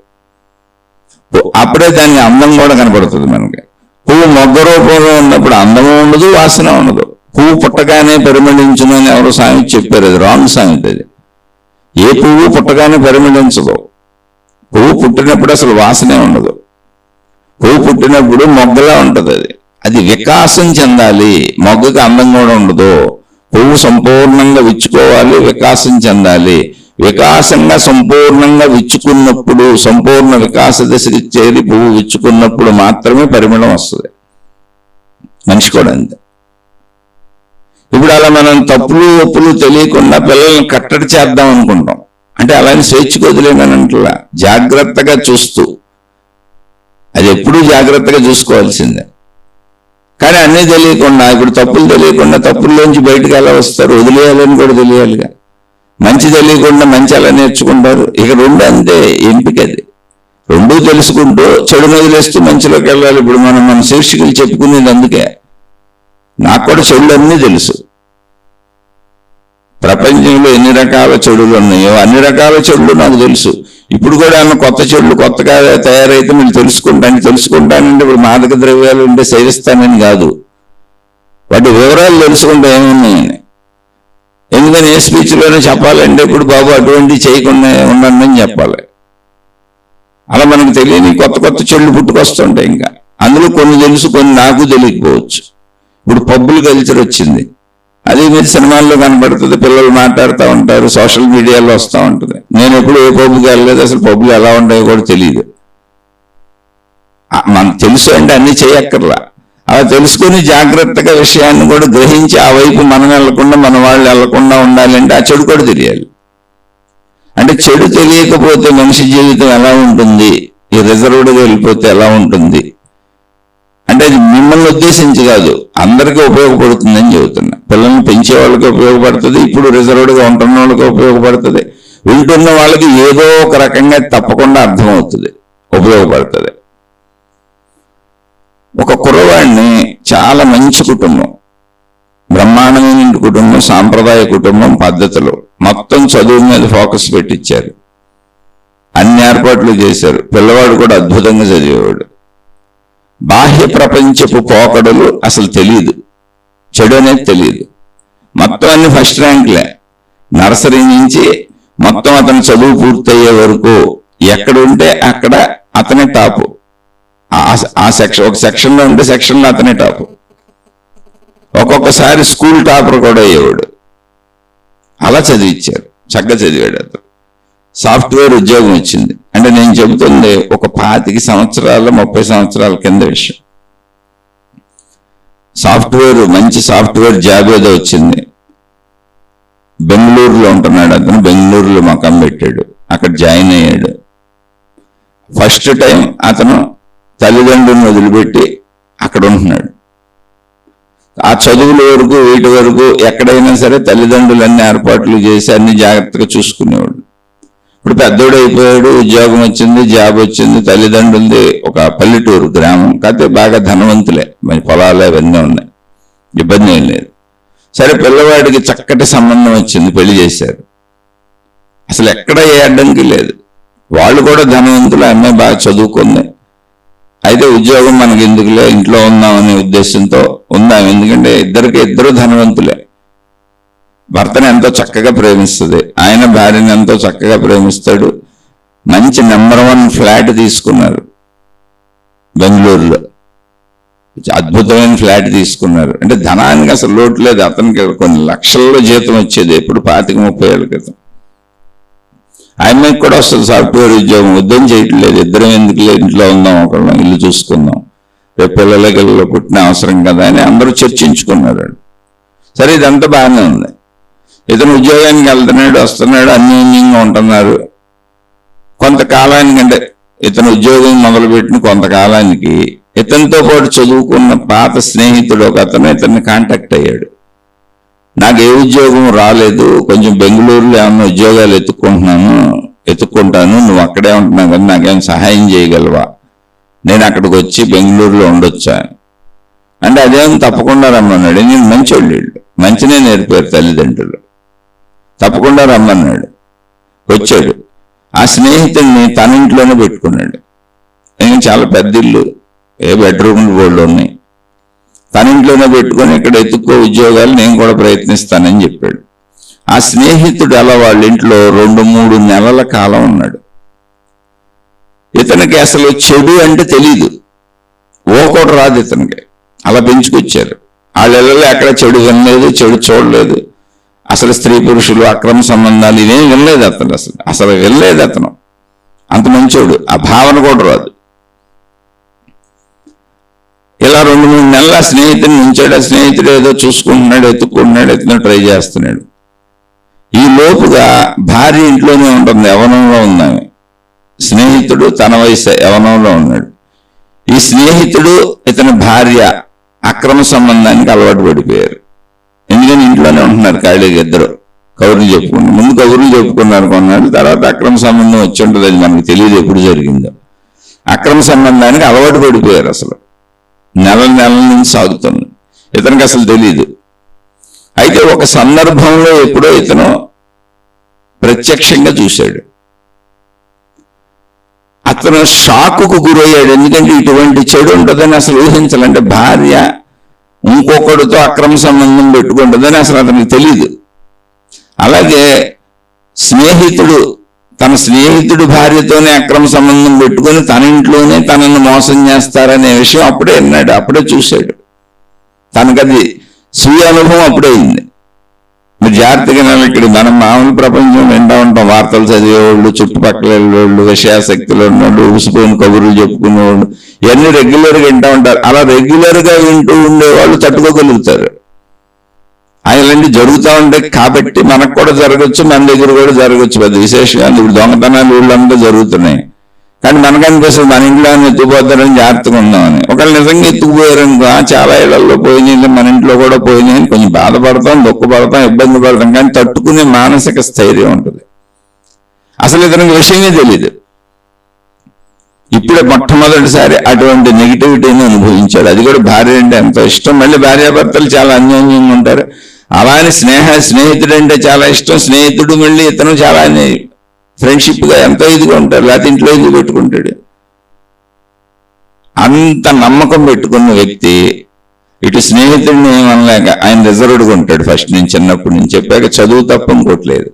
అప్పుడే దానికి అందం కూడా కనపడుతుంది మనకి. పువ్వు మొగ్గ రూపంలో ఉన్నప్పుడు అందము ఉండదు, వాసన ఉండదు. పువ్వు పుట్టగానే పరిమళించును అని ఎవరో సామెత చెప్పారు. అది రాంగ్ సామెత. అది ఏ పువ్వు పుట్టగానే పరిమళించదు. పువ్వు పుట్టినప్పుడు అసలు వాసనే ఉండదు. పువ్వు పుట్టినప్పుడు మొగ్గలా ఉంటుంది. అది అది వికాసం చెందాలి. మొగ్గకి అందం కూడా ఉండదు. పువ్వు సంపూర్ణంగా విచ్చుకోవాలి, వికాసం చెందాలి. వికాసంగా సంపూర్ణంగా విచ్చుకున్నప్పుడు, సంపూర్ణ వికాస దశకి చేరి పువ్వు విచ్చుకున్నప్పుడు మాత్రమే పరిమళం వస్తుంది. మనిషి కూడా అంతే. ఇప్పుడు అలా మనం తప్పులు ఒప్పులు తెలియకుండా పిల్లల్ని కట్టడి చేద్దాం అనుకుంటాం. అంటే అలానే స్వేచ్ఛకు వదిలేనంటలా, జాగ్రత్తగా చూస్తూ, అది ఎప్పుడూ జాగ్రత్తగా చూసుకోవాల్సిందే. కానీ అన్నీ తెలియకుండా, ఇప్పుడు తప్పులు తెలియకుండా తప్పుల్లోంచి బయటకు ఎలా వస్తారు? వదిలేయాలని కూడా తెలియాలిగా. మంచి తెలియకుండా మంచి ఎలా నేర్చుకుంటారు? ఇక రెండు అంతే, ఎంపికది. రెండూ తెలుసుకుంటూ చెడును వదిలేస్తూ మంచిలోకి వెళ్ళాలి. ఇప్పుడు మన శీర్షికలు చెప్పుకునేది అందుకే. నాకు కూడా చెడులన్నీ తెలుసు. ప్రపంచంలో ఎన్ని రకాల చెడులు ఉన్నాయో అన్ని రకాల చెడులు నాకు తెలుసు. ఇప్పుడు కూడా ఏమన్నా కొత్త చెడులు కొత్తగా తయారైతే మీరు తెలుసుకుంటానంటే ఇప్పుడు మాదక ద్రవ్యాలు ఉంటే సేవిస్తానని కాదు, వాటి వివరాలు తెలుసుకుంటే ఏమున్నాయని. ఎందుకని ఏ స్పీచ్లోనే చెప్పాలంటే ఇప్పుడు బాబు అటువంటి చేయకుండా ఉండండి అని చెప్పాలి. అలా మనకు తెలియని కొత్త కొత్త చెడులు పుట్టుకొస్తుంటాయి. ఇంకా అందులో కొన్ని తెలుసు, కొన్ని నాకు తెలియకపోవచ్చు. ఇప్పుడు పబ్బులు కల్చర్ వచ్చింది. అది మీరు సినిమాల్లో కనబడుతుంది, పిల్లలు మాట్లాడుతూ ఉంటారు, సోషల్ మీడియాలో వస్తూ ఉంటుంది. నేను ఎప్పుడు ఏ పబ్బుకి వెళ్ళలేదు, అసలు పబ్బులు ఎలా ఉంటాయో కూడా తెలియదు. మనకు తెలుసు అంటే అన్నీ చేయక్కర్లా. అలా తెలుసుకుని జాగ్రత్తగా విషయాన్ని కూడా గ్రహించి ఆ వైపు మనం వెళ్లకుండా, మన వాళ్ళు వెళ్లకుండా ఉండాలంటే ఆ చెడు కూడా తెలియాలి. అంటే చెడు తెలియకపోతే మనిషి జీవితం ఎలా ఉంటుంది, ఈ రిజర్వ్డ్గా వెళ్ళిపోతే ఎలా ఉంటుంది అంటే అది మిమ్మల్ని ఉద్దేశించి కాదు, అందరికీ ఉపయోగపడుతుందని చెబుతున్నా. పిల్లల్ని పెంచే వాళ్ళకి ఉపయోగపడుతుంది, ఇప్పుడు రిజర్వ్డ్గా ఉంటున్న వాళ్ళకి ఉపయోగపడుతుంది, వింటున్న వాళ్ళకి ఏదో ఒక రకంగా తప్పకుండా అర్థమవుతుంది, ఉపయోగపడుతుంది. ఒక కుర్రవాడిని, చాలా మంచి కుటుంబం, బ్రహ్మాండమైన కుటుంబం, సాంప్రదాయ కుటుంబం, పద్ధతులు, మొత్తం చదువు మీద ఫోకస్ పెట్టించారు, అన్ని ఏర్పాట్లు చేశారు. పిల్లవాడు కూడా అద్భుతంగా చదివేవాడు. బాహ్య ప్రపంచపు పోకడలు అసలు తెలియదు, చెడు అనేది తెలియదు. మొత్తం అన్ని ఫస్ట్ ర్యాంక్లే. నర్సరీ నుంచి మొత్తం అతను చదువు పూర్తయ్యే వరకు ఎక్కడ ఉంటే అక్కడ అతనే టాపు. ఆ సెక్షన్, ఒక సెక్షన్లో ఉంటే సెక్షన్లో అతనే టాపు. ఒక్కొక్కసారి స్కూల్ టాపర్ కూడా అయ్యేవాడు. అలా చదివించారు, చక్కగా చదివాడు అతను. సాఫ్ట్వేర్ ఉద్యోగం వచ్చింది. అంటే నేను చెబుతుంది ఒక 25 సంవత్సరాల 30 సంవత్సరాల కింద విషయం. మంచి సాఫ్ట్వేర్ జాబ్ ఏదో వచ్చింది. బెంగళూరులో ఉంటున్నాడు అతను. బెంగళూరులో మకాం పెట్టాడు, అక్కడ జాయిన్ అయ్యాడు. ఫస్ట్ టైం అతను తల్లిదండ్రులను వదిలిపెట్టి అక్కడ ఉంటున్నాడు. ఆ చదువుల వరకు, వీటి వరకు ఎక్కడైనా సరే తల్లిదండ్రులు అన్ని ఏర్పాట్లు చేసి అన్ని జాగ్రత్తగా చూసుకునేవాడు. ఇప్పుడు పెద్దోడు అయిపోయాడు, ఉద్యోగం వచ్చింది, జాబ్ వచ్చింది. తల్లిదండ్రులది ఒక పల్లెటూరు గ్రామం, కాకపోతే బాగా ధనవంతులే, మరి పొలాలు అవన్నీ ఉన్నాయి, ఇబ్బంది ఏం లేదు. సరే, పిల్లవాడికి చక్కటి సంబంధం వచ్చింది, పెళ్లి చేశారు. అసలు ఎక్కడ ఏ అడ్డంకి లేదు. వాళ్ళు కూడా ధనవంతులు, అమ్మాయి బాగా చదువుకుంది. అయితే ఉద్యోగం మనకి ఎందుకులే, ఇంట్లో ఉందామనే ఉద్దేశంతో ఉందాం. ఎందుకంటే ఇద్దరు ధనవంతులే. భర్తను ఎంతో చక్కగా ప్రేమిస్తుంది, ఆయన భార్యను ఎంతో చక్కగా ప్రేమిస్తాడు. మంచి నెంబర్ 1 ఫ్లాట్ తీసుకున్నారు బెంగళూరులో, అద్భుతమైన ఫ్లాట్ తీసుకున్నారు. అంటే ధనానికి అసలు లోటు లేదు. అతనికి కొన్ని లక్షల్లో జీతం వచ్చేది ఎప్పుడు 25-30 ఏళ్ళ క్రితం. ఆయనకి కూడా వస్తుంది సాఫ్ట్వేర్ ఉద్యోగం. వద్దని చేయట్లేదు, ఇద్దరం ఎందుకులే, ఇంట్లో ఉందాం, ఒకళ్ళం ఇల్లు చూసుకుందాం, రేపు పిల్లలకి పుట్టిన అవసరం కదా అని అందరూ చర్చించుకున్నారు. సరే, ఇదంతా బాగానే ఉంది. ఇతను ఉద్యోగానికి వెళ్తున్నాడు, వస్తున్నాడు, అన్యోన్యంగా ఉంటున్నారు. కొంతకాలానికి, అంటే ఇతను ఉద్యోగం మొదలుపెట్టిన కొంతకాలానికి ఇతనితో పాటు చదువుకున్న పాత స్నేహితుడు ఒక అతను ఇతన్ని కాంటాక్ట్ అయ్యాడు. నాకు ఏ ఉద్యోగం రాలేదు, కొంచెం బెంగళూరులో ఏమన్నా ఉద్యోగాలు ఎత్తుక్కుంటున్నాను, ఎత్తుక్కుంటాను, నువ్వు అక్కడే ఉంటున్నావు కదా, నాకేం సహాయం చేయగలవా, నేను అక్కడికి వచ్చి బెంగళూరులో ఉండొచ్చా అంటే అదేం తప్పకుండా రమ్మన్నాడు. నేను మంచోళ్ళు, మంచినే నేర్పారు తల్లిదండ్రులు, తప్పకుండా రమ్మన్నాడు. వచ్చాడు. ఆ స్నేహితుడిని తన ఇంట్లోనే పెట్టుకున్నాడు. నేను చాలా పెద్ద ఇల్లు, బెడ్రూమ్లు బోర్డులు ఉన్నాయి, తన ఇంట్లోనే పెట్టుకొని ఇక్కడ ఎత్తుక్కో ఉద్యోగాలు, నేను కూడా ప్రయత్నిస్తానని చెప్పాడు. ఆ స్నేహితుడు అలా వాళ్ళ ఇంట్లో 2-3 నెలల కాలం ఉన్నాడు. ఇతనికి అసలు చెడు అంటే తెలీదు, కూడా రాదు ఇతనికి. అలా పెంచుకొచ్చారు. వాళ్ళ ఇళ్ళలో ఎక్కడ చెడు వినలేదు, చెడు చూడలేదు. అసలు స్త్రీ పురుషులు అక్రమ సంబంధాలు ఇవేం వినలేదు అతను, అసలు వినలేదు అతను. అంత మంచోడు, ఆ భావన కూడా రాదు. ఇలా 2-3 నెలల స్నేహితుడిని ఉంచాడు. ఆ స్నేహితుడు ఏదో చూసుకుంటున్నాడు, ఎత్తుకుంటున్నాడు, ఎత్తున ట్రై చేస్తున్నాడు. ఈ లోపుగా భార్య ఇంట్లోనే ఉంటుంది, యవనంలో ఉందామె. స్నేహితుడు తన వయసు యవనంలో ఉన్నాడు. ఈ స్నేహితుడు ఇతని భార్య అక్రమ సంబంధానికి అలవాటు పడిపోయారు. ఎందుకని ఇంట్లోనే ఉంటున్నారు ఖాళీగా ఇద్దరు, కబుర్లు చెప్పుకున్నారు. ముందు కబుర్లు చెప్పుకున్నారు కొన్నాళ్ళు, తర్వాత అక్రమ సంబంధం వచ్చి ఉంటుంది. అది మనకు తెలియదు ఎప్పుడు జరిగిందో. అక్రమ సంబంధానికి అలవాటు పడిపోయారు. అసలు నెలల నుంచి సాగుతుంది. ఇతనికి అసలు తెలియదు. అయితే ఒక సందర్భంలో ఎప్పుడో ఇతను ప్రత్యక్షంగా చూశాడు. అతను షాకుకు గురయ్యాడు. ఎందుకంటే ఇటువంటి చెడు ఉంటుందని అసలు ఊహించాలంటే, భార్య ఇంకొకడితో అక్రమ సంబంధం పెట్టుకుంటుందని అసలు అతనికి తెలీదు. అలాగే స్నేహితుడు తన స్నేహితుడు భార్యతోనే అక్రమ సంబంధం పెట్టుకొని తన ఇంట్లోనే తనను మోసం చేస్తారనే విషయం అప్పుడే విన్నాడు, అప్పుడే చూశాడు. తనకది స్వీయ అనుభవం అప్పుడే అయింది. మీరు జాగ్రత్తగా ఇక్కడ మనం మామూలు ప్రపంచం వింటూ ఉంటాం, వార్తలు చదివేవాళ్ళు, చుట్టుపక్కల వెళ్ళేవాళ్ళు, విషయాసక్తులు ఉన్నవాళ్ళు, ఊసిపోయిన కబుర్లు చెప్పుకునేవాళ్ళు, ఇవన్నీ రెగ్యులర్గా వింటూ ఉంటారు. అలా రెగ్యులర్గా వింటూ ఉండేవాళ్ళు తట్టుకోగలుగుతారు. అలాంటి జరుగుతూ ఉంటాయి. కాబట్టి మనకు కూడా జరగచ్చు, మన దగ్గర కూడా జరగచ్చు. పెద్ద విశేషంగా ఇప్పుడు దొంగతనాలు ఊళ్ళంతా జరుగుతున్నాయి. కానీ మనకనిపిస్తుంది మన ఇంట్లో ఎత్తుకుపోతారని జాగ్రత్తగా ఉందామని. ఒకళ్ళు నిజంగా ఎత్తుకుపోయారనుకో, చాలా ఇళ్లలో పోయినాయి, మన ఇంట్లో కూడా పోయినాయి, కొంచెం బాధపడతాం, దుఃఖపడతాం, ఇబ్బంది పడతాం, కానీ తట్టుకునే మానసిక స్థైర్యం ఉంటుంది. అసలు ఇతనికి విషయమే తెలియదు. ఇప్పుడే మొట్టమొదటిసారి అటువంటి నెగిటివిటీని అనుభవించాడు. అది కూడా భార్య అంటే ఎంతో ఇష్టం. మళ్ళీ భార్యాభర్తలు చాలా అన్యోన్యంగా ఉంటారు. అలానే స్నేహితుడు అంటే చాలా ఇష్టం. స్నేహితుడు మళ్ళీ ఇతను చాలా ఫ్రెండ్షిప్గా ఎంతో ఇదిగా ఉంటారు. లేకపోతే ఇంట్లో ఇది పెట్టుకుంటాడు. అంత నమ్మకం పెట్టుకున్న వ్యక్తి ఇటు స్నేహితుడిని ఏమనలేక ఆయన రిజర్వ్డ్గా ఉంటాడు ఫస్ట్ నుంచి, చిన్నప్పటి నుంచి. చెప్పాక చదువు తప్ప ఇంకోట్లేదు,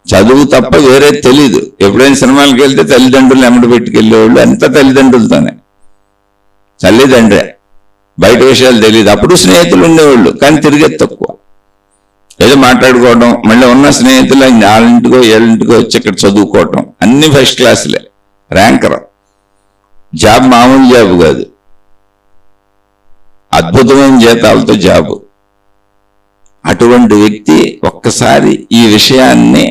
చదువు తప్ప వేరే తెలీదు. ఎప్పుడైనా సినిమాలకు వెళ్తే తల్లిదండ్రులు ఎమ్మడి పెట్టుకెళ్ళేవాళ్ళు, అంతా తల్లిదండ్రులతోనే, తల్లిదండ్రే, బయట విషయాలు తెలియదు. అప్పుడు స్నేహితులు ఉండేవాళ్ళు, కానీ తిరిగేది తక్కువ. ఏదో మాట్లాడుకోవడం, మళ్ళీ ఉన్న స్నేహితులు వాళ్ళింటికో ఏళ్ళింటికో వచ్చి ఇక్కడ చదువుకోవటం, అన్ని ఫస్ట్ క్లాసులే, ర్యాంకర్. జాబ్ మామూలు జాబ్ కాదు, అద్భుతమైన జీతాలతో జాబు. అటువంటి వ్యక్తి ఒక్కసారి ఈ విషయాన్ని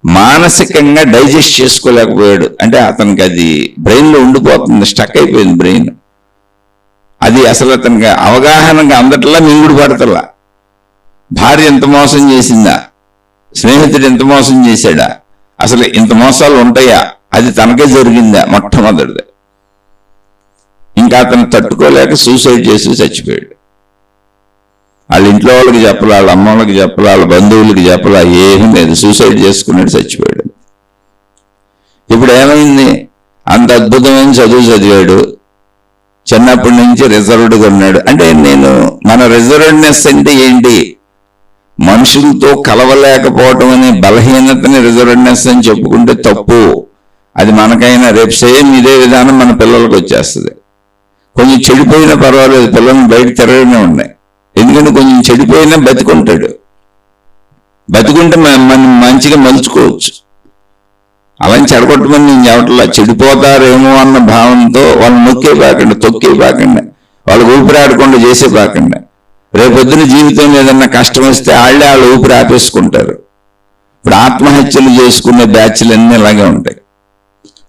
మానసికంగా డైజెస్ట్ చేసుకోలేకపోయాడు. అంటే అతనికి అది బ్రెయిన్లో ఉండిపోతుంది, స్టక్ అయిపోయింది బ్రెయిన్. అది అసలు అతనికి అవగాహనగా అందట్లా, మింగుడు పడతలా. భార్య ఎంత మోసం చేసిందా, స్నేహితుడు ఎంత మోసం చేశాడా, అసలు ఇంత మోసాలు ఉంటాయా, అది తనకే జరిగిందా మొట్టమొదటిది. ఇంకా అతను తట్టుకోలేక సూసైడ్ చేసి చచ్చిపోయాడు. వాళ్ళ ఇంట్లో వాళ్ళకి చెప్పలా, వాళ్ళ అమ్మ వాళ్ళకి చెప్పలా, వాళ్ళ బంధువులకి చెప్పలా, ఏమీ లేదు. సూసైడ్ చేసుకున్నాడు, చచ్చిపోయాడు. ఇప్పుడు ఏమైంది? అంత అద్భుతమైన చదువు చదివాడు, చిన్నప్పటి నుంచి రిజర్వ్డ్గా ఉన్నాడు. అంటే మన రిజర్వ్డ్నెస్ అంటే ఏంటి? మనుషులతో కలవలేకపోవటం అనే బలహీనతని రిజర్వ్డ్నెస్ అని చెప్పుకుంటే తప్పు. అది మనకైనా రేపు సేమ్ ఇదే విధానం మన పిల్లలకు వచ్చేస్తుంది. కొంచెం చెడిపోయినా పర్వాలేదు, పిల్లల్ని బయట తిరగనే ఉన్నాయి. ఎందుకంటే కొంచెం చెడిపోయినా బతికుంటాడు, బతికుంటే మనం మంచిగా మలుచుకోవచ్చు. అలాని చెడగొట్టమని నేను చెప్పట్లా, చెడిపోతారేమో అన్న భావంతో వాళ్ళు నొక్కేపాకండి, తొక్కేపాకండి, వాళ్ళు ఊపిరాడకుండా చేసేపాకండి. రేపొద్దున జీవితంలో ఏదన్నా కష్టం వస్తే వాళ్ళే వాళ్ళు ఊపిరి ఆపేసుకుంటారు. ఇప్పుడు ఆత్మహత్యలు చేసుకునే బ్యాచ్లన్నీ ఇలాగే ఉంటాయి.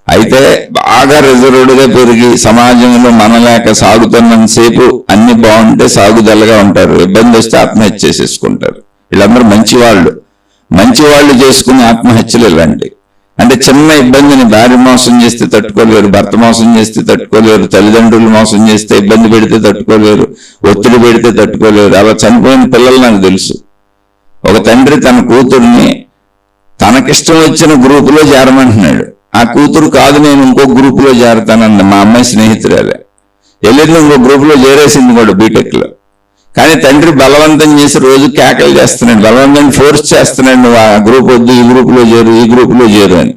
అయితే బాగా రిజర్వ్డ్గా పెరిగి సమాజంలో మనలేక సాగుతున్నంతసేపు అన్ని బాగుంటే సాగుదలగా ఉంటారు, ఇబ్బంది వస్తే ఆత్మహత్య చేసేసుకుంటారు. వీళ్ళందరూ మంచి వాళ్ళు. మంచి వాళ్ళు చేసుకునే ఆత్మహత్యలు ఇలాంటివి. అంటే చిన్న ఇబ్బందిని భార్య మోసం చేస్తే తట్టుకోలేరు, భర్త మోసం చేస్తే తట్టుకోలేరు, తల్లిదండ్రులు మోసం చేస్తే ఇబ్బంది పెడితే తట్టుకోలేరు, ఒత్తిడి పెడితే తట్టుకోలేరు. అలా చనిపోయిన పిల్లలు నాకు తెలుసు. ఒక తండ్రి తన కూతుర్ని తనకిష్టం వచ్చిన గ్రూపులో చేరమంటున్నాడు. ఆ కూతురు కాదు నేను ఇంకో గ్రూపులో చేరతానంది. మా అమ్మాయి స్నేహితురాలే వెళ్ళింది, ఇంకో గ్రూపులో చేరేసింది కూడా బీటెక్లో. కానీ తండ్రి బలవంతం చేసి రోజు కేకలు చేస్తున్నాడు, బలవంతం ఫోర్స్ చేస్తున్నాడు, నువ్వు ఆ గ్రూప్ వద్దు, ఈ గ్రూపులో చేరు, ఈ గ్రూపులో చేరు అని.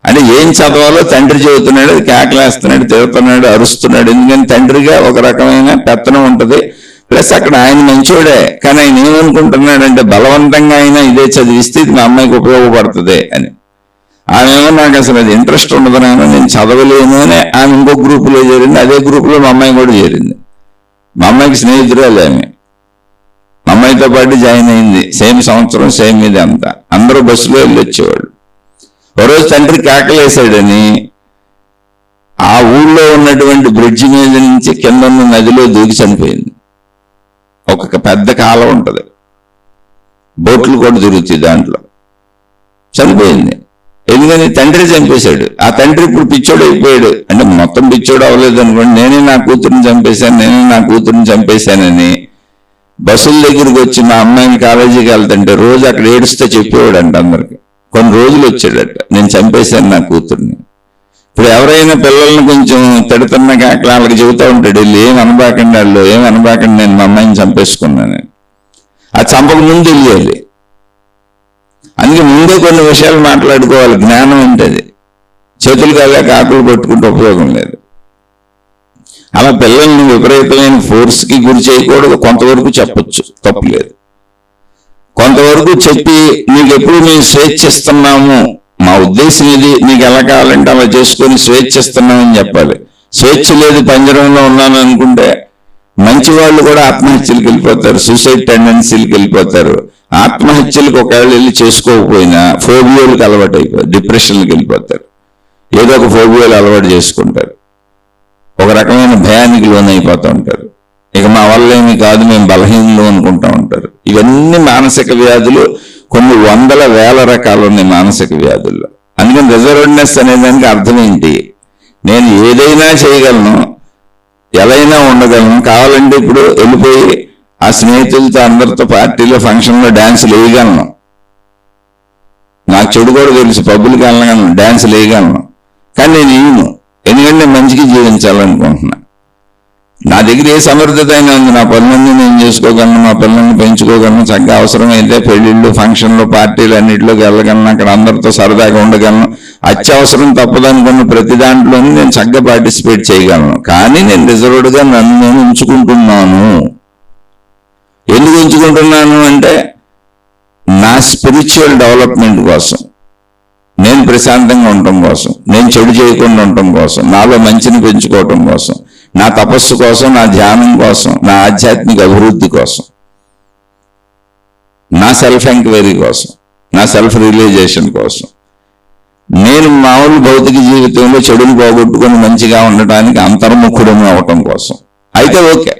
అంటే ఏం చదవాలో తండ్రి చెబుతున్నాడు, కేకలేస్తున్నాడు, తిరుగుతున్నాడు, అరుస్తున్నాడు. ఎందుకని తండ్రిగా ఒక రకమైన పెత్తనం ఉంటుంది. ప్లస్ అక్కడ ఆయన మంచోడే, కానీ ఆయన ఏమనుకుంటున్నాడంటే బలవంతంగా అయినా ఇదే చదివిస్తే ఇది మా అమ్మాయికి ఉపయోగపడుతుంది అని. ఆమెమో నాకు అసలు అది ఇంట్రెస్ట్ ఉండదు నాయన, నేను చదవలేను అని ఆమె ఇంకో గ్రూపులో చేరింది. అదే గ్రూపులో మా అమ్మాయి కూడా చేరింది. మా అమ్మాయికి స్నేహితురాలు ఆమె. మా అమ్మాయితో పాటు జాయిన్ అయింది. సేమ్ సంవత్సరం, సేమ్ ఇది అంతా. అందరూ బస్సులో వెళ్ళి వచ్చేవాళ్ళు. ఒకరోజు తండ్రి కేకలేసాడని ఆ ఊళ్ళో ఉన్నటువంటి బ్రిడ్జి మీద నుంచి కింద ఉన్న నదిలో దూకి చనిపోయింది. ఒక పెద్ద కాలం ఉంటుంది, బోట్లు కూడా తిరుగుతాయి, దాంట్లో చనిపోయింది. ఎందుకని తండ్రి చంపేశాడు. ఆ తండ్రి ఇప్పుడు పిచ్చోడు అయిపోయాడు. అంటే మొత్తం పిచ్చోడు అవ్వలేదు అనుకోండి, నేనే నా కూతుర్ని చంపేశానని బస్సుల దగ్గరికి వచ్చి మా అమ్మాయిని కాలేజీకి వెళ్తుంటే రోజు అక్కడ ఏడుస్తే చెప్పేవాడంట అందరికి. కొన్ని రోజులు వచ్చాడట, నేను చంపేశాను నా కూతుర్ని. ఇప్పుడు ఎవరైనా పిల్లల్ని కొంచెం తిడుతున్నా అక్కడ వాళ్ళకి చెబుతూ ఉంటాడు, వీళ్ళు ఏం అనబాకండి, నేను మా అమ్మాయిని చంపేసుకున్నాను. ఆ చంపక ముందు తెలియాలి. అందుకే ముందే కొన్ని విషయాలు మాట్లాడుకోవాలి. జ్ఞానం ఉంటుంది. చేతులు కాలేక ఆకులు పట్టుకుంటే ఉపయోగం లేదు. అలా పిల్లల్ని విపరీతమైన ఫోర్స్కి గురి చేయకూడదు. కొంతవరకు చెప్పొచ్చు, తప్పు లేదు. కొంతవరకు చెప్పి నీకు ఎప్పుడు మేము స్వేచ్ఛ ఇస్తున్నాము, మా ఉద్దేశం ఇది, నీకు ఎలా కావాలంటే అలా చేసుకొని స్వేచ్ఛ ఇస్తున్నామని చెప్పాలి. స్వేచ్ఛ లేదు, పంజరంలో ఉన్నాను అనుకుంటే మంచి వాళ్ళు కూడా ఆత్మహత్యలకు వెళ్ళిపోతారు, సూసైడ్ టెండెన్సీలకు వెళ్ళిపోతారు. ఆత్మహత్యలకు ఒకవేళ వెళ్ళి చేసుకోకపోయినా ఫోబియోలకు అలవాటు అయిపోతారు, డిప్రెషన్లకు వెళ్ళిపోతారు. ఏదో ఒక ఫోబియోలు అలవాటు చేసుకుంటారు, ఒక రకమైన భయానికి లోనైపోతూ ఉంటారు. ఇక మా వల్ల ఏమి కాదు, మేము బలహీనలు అనుకుంటూ ఉంటారు. ఇవన్నీ మానసిక వ్యాధులు. కొన్ని వందల వేల రకాలు ఉన్నాయి మానసిక వ్యాధుల్లో. అందుకని రిజర్వ్డ్నెస్ అనే దానికి అర్థం ఏంటి? నేను ఏదైనా చేయగలను, ఎలాగైనా ఉండగలను. కావాలంటే ఇప్పుడు వెళ్ళిపోయి ఆ స్నేహితులతో అందరితో పార్టీలో ఫంక్షన్లో డ్యాన్సులు వేయగలను. నాకు చెడు కూడా తెలుసు, పబ్బులకి వెళ్ళగలను, డ్యాన్సులు వేయగలను. కానీ నేను ఇయ్యను, ఎందుకంటే నేను మంచిగా జీవించాలనుకుంటున్నా. నా దగ్గర ఏ సమర్థత అయినా ఉంది. నా పనులన్నీ నేను చేసుకోగలను, మా పిల్లల్ని పెంచుకోగలను, చక్కగా అవసరమైతే పెళ్లిళ్ళు, ఫంక్షన్లు, పార్టీలు అన్నింటిలోకి వెళ్ళగలను, అక్కడ అందరితో సరదాగా ఉండగలను. అత్యవసరం తప్పదనుకున్న ప్రతి దాంట్లోనూ నేను చక్కగా పార్టిసిపేట్ చేయగలను. కానీ నేను రిజర్వ్డ్గా నన్ను నేను ఉంచుకుంటున్నాను. ఎందుకు ఉంచుకుంటున్నాను అంటే నా స్పిరిచువల్ డెవలప్మెంట్ కోసం, నేను ప్రశాంతంగా ఉండటం కోసం, నేను చెడు చేయకుండా ఉండటం కోసం, నాలో మంచిని పెంచుకోవటం కోసం, నా తపస్సు కోసం, నా ధ్యానం కోసం, నా ఆధ్యాత్మిక అభివృద్ధి కోసం, నా సెల్ఫ్ ఎంక్వైరీ కోసం, నా సెల్ఫ్ రియలైజేషన్ కోసం, నేను మామూలు భౌతిక జీవితంలో చెడుని పోగొట్టుకొని మంచిగా ఉండటానికి అంతర్ముఖుడము అవటం కోసం. అయితే ఓకే,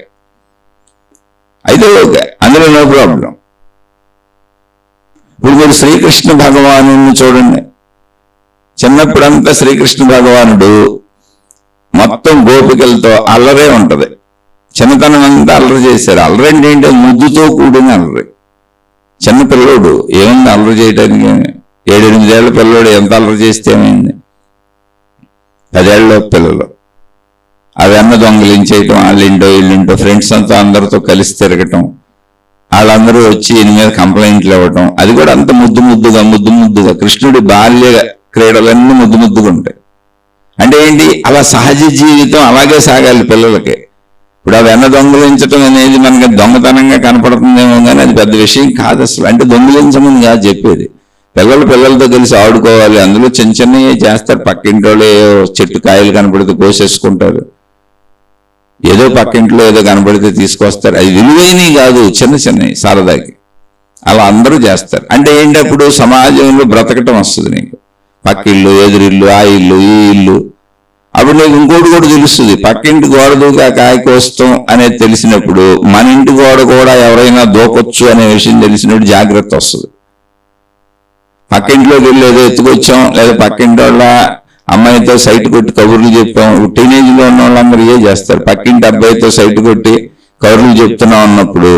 అందులో నో ప్రాబ్లం. ఇప్పుడు మీరు శ్రీకృష్ణ భగవాను చూడండి. చిన్నప్పుడంతా శ్రీకృష్ణ భగవానుడు మొత్తం గోపికలతో అల్లరే ఉంటది. చిన్నతనం అంతా అల్లరి చేశారు. అల్లరి ఏంటంటే ముద్దుతో కూడిన అల్లరి. చిన్న పిల్లోడు ఏముంది అల్లరి చేయడానికి? 7-8 ఏళ్ల పిల్లోడు ఎంత అల్లరి చేస్తే ఏమైంది? 10 ఏళ్ళ పిల్లలు అవి అన్న దొంగలించేయటం, వాళ్ళింటో వీళ్ళింటో ఫ్రెండ్స్ అంతా అందరితో కలిసి తిరగటం, వాళ్ళందరూ వచ్చి ఈయన మీద కంప్లైంట్లు ఇవ్వటం. అది కూడా అంత ముద్దుగా కృష్ణుడి బాల్య క్రీడలన్నీ ముద్దుగా ఉంటాయి. అంటే ఏంటి? అలా సహజ జీవితం అలాగే సాగాలి పిల్లలకి. ఇప్పుడు అవి అన్న దొంగలించటం అనేది మనకి దొంగతనంగా కనపడుతుందేమో కానీ అది పెద్ద విషయం కాదు అసలు. అంటే దొంగలించమని కాదు చెప్పేది. పిల్లలతో కలిసి ఆడుకోవాలి. అందులో చిన్నవి చేస్తారు. పక్కింటి వాళ్ళు చెట్టు కాయలు కనపడితే కోసేసుకుంటారు, ఏదో పక్కింట్లో ఏదో కనపడితే తీసుకొస్తారు. అది విలువైనవి కాదు, చిన్నవి సరదాకి అలా అందరూ చేస్తారు. అంటే ఏంటప్పుడు సమాజంలో బ్రతకటం వస్తుంది నీకు. పక్కిళ్ళు, ఎదురిల్లు, ఆ ఇల్లు, ఈ ఇల్లు. అప్పుడు నీకు ఇంకోటి కూడా తెలుస్తుంది. పక్కింటి గోడ దూకి ఆ కాయ కోస్తాం అనేది తెలిసినప్పుడు మన ఇంటి గోడ కూడా ఎవరైనా దూకొచ్చు అనే విషయం తెలిసినప్పుడు జాగ్రత్త వస్తుంది. పక్కింట్లోకి వెళ్ళి ఏదో ఎత్తుకొచ్చాం, లేదా పక్కింటి వాళ్ళ అమ్మాయితో సైట్ కొట్టి కబుర్లు చెప్పాం. టీనేజ్లో ఉన్న వాళ్ళందరూ ఏ చేస్తారు, పక్కింటి అబ్బాయితో సైట్ కొట్టి కబుర్లు చెప్తున్నాం అన్నప్పుడు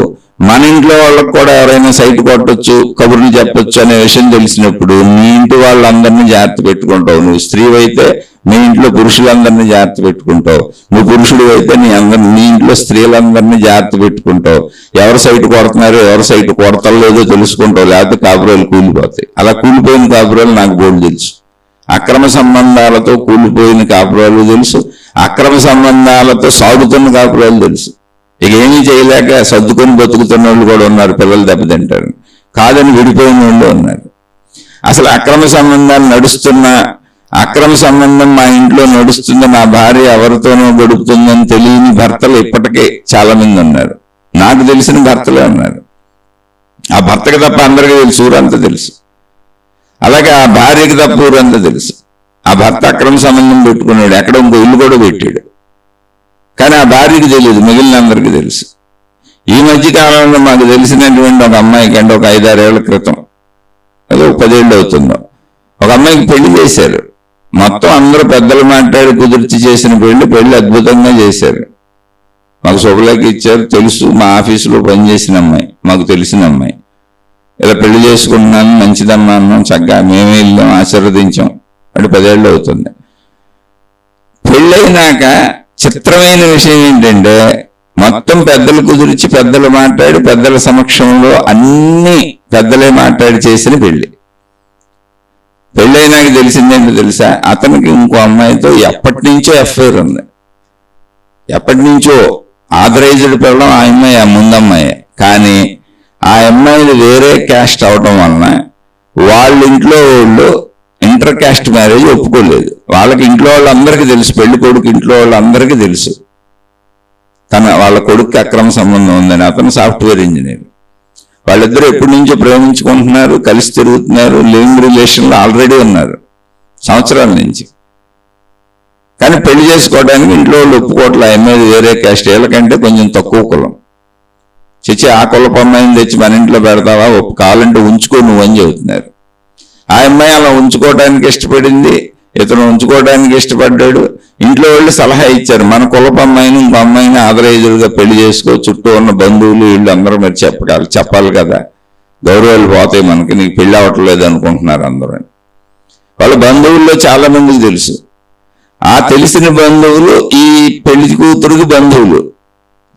మన ఇంట్లో వాళ్ళకు కూడా ఎవరైనా సైట్ కొట్టొచ్చు, కబుర్లు చెప్పొచ్చు అనే విషయం తెలిసినప్పుడు నీ ఇంటి వాళ్ళందరినీ జాగ్రత్త పెట్టుకుంటావు. నువ్వు స్త్రీ అయితే మీ ఇంట్లో పురుషులందరినీ జాగ్రత్త పెట్టుకుంటావు, నువ్వు పురుషుడు అయితే నీ ఇంట్లో స్త్రీలందరినీ జాగ్రత్త పెట్టుకుంటావు. ఎవరు సైట్ కొడుతున్నారు, ఎవరు సైట్ కొడతలేదో తెలుసుకుంటావు, లేకపోతే కాపురాలు కూలిపోతాయి. అలా కూలిపోయిన కాపురాలు నాకు బోర్డు తెలుసు. అక్రమ సంబంధాలతో కూలిపోయిన కాపురాలు తెలుసు, అక్రమ సంబంధాలతో సాగుతున్న కాపురాలు తెలుసు. ఇక ఏమీ చేయలేక సర్దుకొని బతుకుతున్న వాళ్ళు కూడా ఉన్నారు, పిల్లలు దెబ్బతింటారు కాదని విడిపోయిన వాళ్ళు ఉన్నారు. అసలు అక్రమ సంబంధాలు అక్రమ సంబంధం మా ఇంట్లో నడుస్తుంది, నా భార్య ఎవరితోనో గడుపుతుందని తెలియని భర్తలు ఇప్పటికే చాలా మంది ఉన్నారు. నాకు తెలిసిన భర్తలే ఉన్నారు. ఆ భర్తకి తప్ప అందరికీ తెలుసు, ఊరంతా తెలుసు. అలాగే ఆ భార్యకి తప్ప ఊరంతా తెలుసు. ఆ భర్త అక్రమ సంబంధం పెట్టుకున్నాడు, ఎక్కడ ఇంకో ఇల్లు కూడా పెట్టాడు, కానీ ఆ భార్యకి తెలియదు, మిగిలిన అందరికీ తెలుసు. ఈ మధ్య కాలంలో మాకు తెలిసినటువంటి ఒక అమ్మాయికి, అంటే ఒక 5-6 ఏళ్ల క్రితం, అదే 10 ఏళ్ళు అవుతుందో, ఒక అమ్మాయికి పెళ్లి చేశారు. మొత్తం అందరూ పెద్దలు మాట్లాడి కుదిర్చి చేసిన పెళ్లి అద్భుతంగా చేశారు. మాకు శుభలేఖ ఇచ్చారు, తెలుసు, మా ఆఫీసులో పనిచేసిన అమ్మాయి, మాకు తెలిసిన అమ్మాయి. ఇలా పెళ్లి చేసుకున్నాను, మంచిదమ్మా అన్నాం, చక్కగా మేమే వెళ్ళాం, ఆశీర్వదించాం. అంటే 10 ఏళ్ళు అవుతుంది. పెళ్ళైనాక చిత్రమైన విషయం ఏంటంటే మొత్తం పెద్దలు కుదిర్చి పెద్దలు మాట్లాడి పెద్దల సమక్షంలో అన్ని పెద్దలే మాట్లాడి చేసిన పెళ్ళైనాక తెలిసిందేంటో తెలుసా, అతనికి ఇంకో అమ్మాయితో ఎప్పటి నుంచో ఎఫ్ఐఆర్ ఉంది. ఎప్పటి నుంచో ఆథరైజ్డ్ పిల్లడం ఆ అమ్మాయి, ఆ ముందమ్మాయి. కానీ ఆ అమ్మాయిలు వేరే క్యాస్ట్ అవడం వలన వాళ్ళ ఇంట్లో వాళ్ళు ఇంటర్ క్యాస్ట్ మ్యారేజ్ ఒప్పుకోలేదు. వాళ్ళకి ఇంట్లో వాళ్ళందరికీ తెలుసు, పెళ్లి కొడుకు ఇంట్లో వాళ్ళందరికీ తెలుసు వాళ్ళ కొడుకు అక్రమ సంబంధం ఉందని. అతను సాఫ్ట్వేర్ ఇంజనీర్. వాళ్ళిద్దరూ ఎప్పటి నుంచో ప్రేమించుకుంటున్నారు, కలిసి తిరుగుతున్నారు, లివింగ్ రిలేషన్లో ఆల్రెడీ ఉన్నారు సంవత్సరాల నుంచి. కానీ పెళ్లి చేసుకోవడానికి ఇంట్లో వాళ్ళు ఒప్పుకోవట్లే. అమ్మాయి వేరే క్యాస్ట్, వీళ్ళకంటే కొంచెం తక్కువ కులం. ఆ కులపు అమ్మాయిని తెచ్చి మన ఇంట్లో పెడతావా, కావాలంటే ఉంచుకో నువ్వు అని చెబుతున్నారు. ఆ అమ్మాయి అలా ఉంచుకోవడానికి ఇష్టపడింది, ఇతను ఉంచుకోవడానికి ఇష్టపడ్డాడు. ఇంట్లో వాళ్ళు సలహా ఇచ్చారు, మన కులపు అమ్మాయిని ఇంకో అమ్మాయిని ఆథరైజ్డ్గా పెళ్లి చేసుకో, చుట్టూ ఉన్న బంధువులు వీళ్ళు అందరూ మరి చెప్పాలి కదా, గౌరవాలు పోతాయి మనకి, నీకు పెళ్లి అవ్వట్లేదు అనుకుంటున్నారు అందరూ. వాళ్ళ బంధువుల్లో చాలా మందికి తెలుసు. ఆ తెలిసిన బంధువులు ఈ పెళ్లి కూతురుకి బంధువులు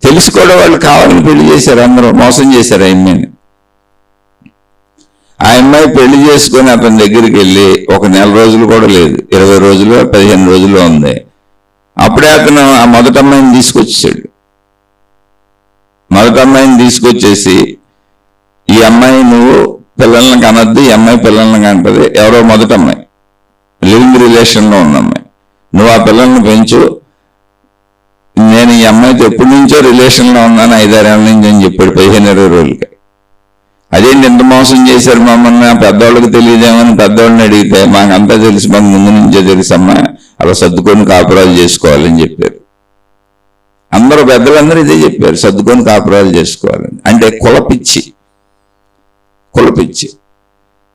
తెలిసి కూడా వాళ్ళు కావాలని పెళ్లి చేశారు, అందరూ మోసం చేశారు ఆ అమ్మాయిని. ఆ అమ్మాయి పెళ్లి చేసుకొని అతని దగ్గరికి వెళ్ళి ఒక 1 రోజులు కూడా లేదు, 20 రోజులు 15 రోజులు ఉంది. అప్పుడే అతను ఆ మొదటి అమ్మాయిని తీసుకొచ్చేసాడు. మొదటి అమ్మాయిని తీసుకొచ్చేసి, ఈ అమ్మాయి నువ్వు పిల్లల్ని కనద్దు, ఈ అమ్మాయి పిల్లల్ని కంటది, ఎవరో మొదటి అమ్మాయి లివింగ్ రిలేషన్లో ఉన్న అమ్మాయి, నువ్వు ఆ పిల్లల్ని పెంచు, నేను ఈ అమ్మాయితో ఎప్పటి నుంచో రిలేషన్లో ఉన్నాను, 5-6 ఏళ్ళ నుంచి అని చెప్పాడు 15-20 రోజులకి. అదేంటి ఎంత మోసం చేశారు మమ్మల్ని, పెద్దవాళ్ళకి తెలియదేమని పెద్దవాళ్ళని అడిగితే, మాకంతా తెలుసు, మాకు ముందు నుంచే తెలుసమ్మా, అలా సర్దుకొని కాపురాలు చేసుకోవాలని చెప్పారు. అందరూ పెద్దలందరూ ఇదే చెప్పారు, సర్దుకొని కాపురాలు చేసుకోవాలని. అంటే కులపిచ్చి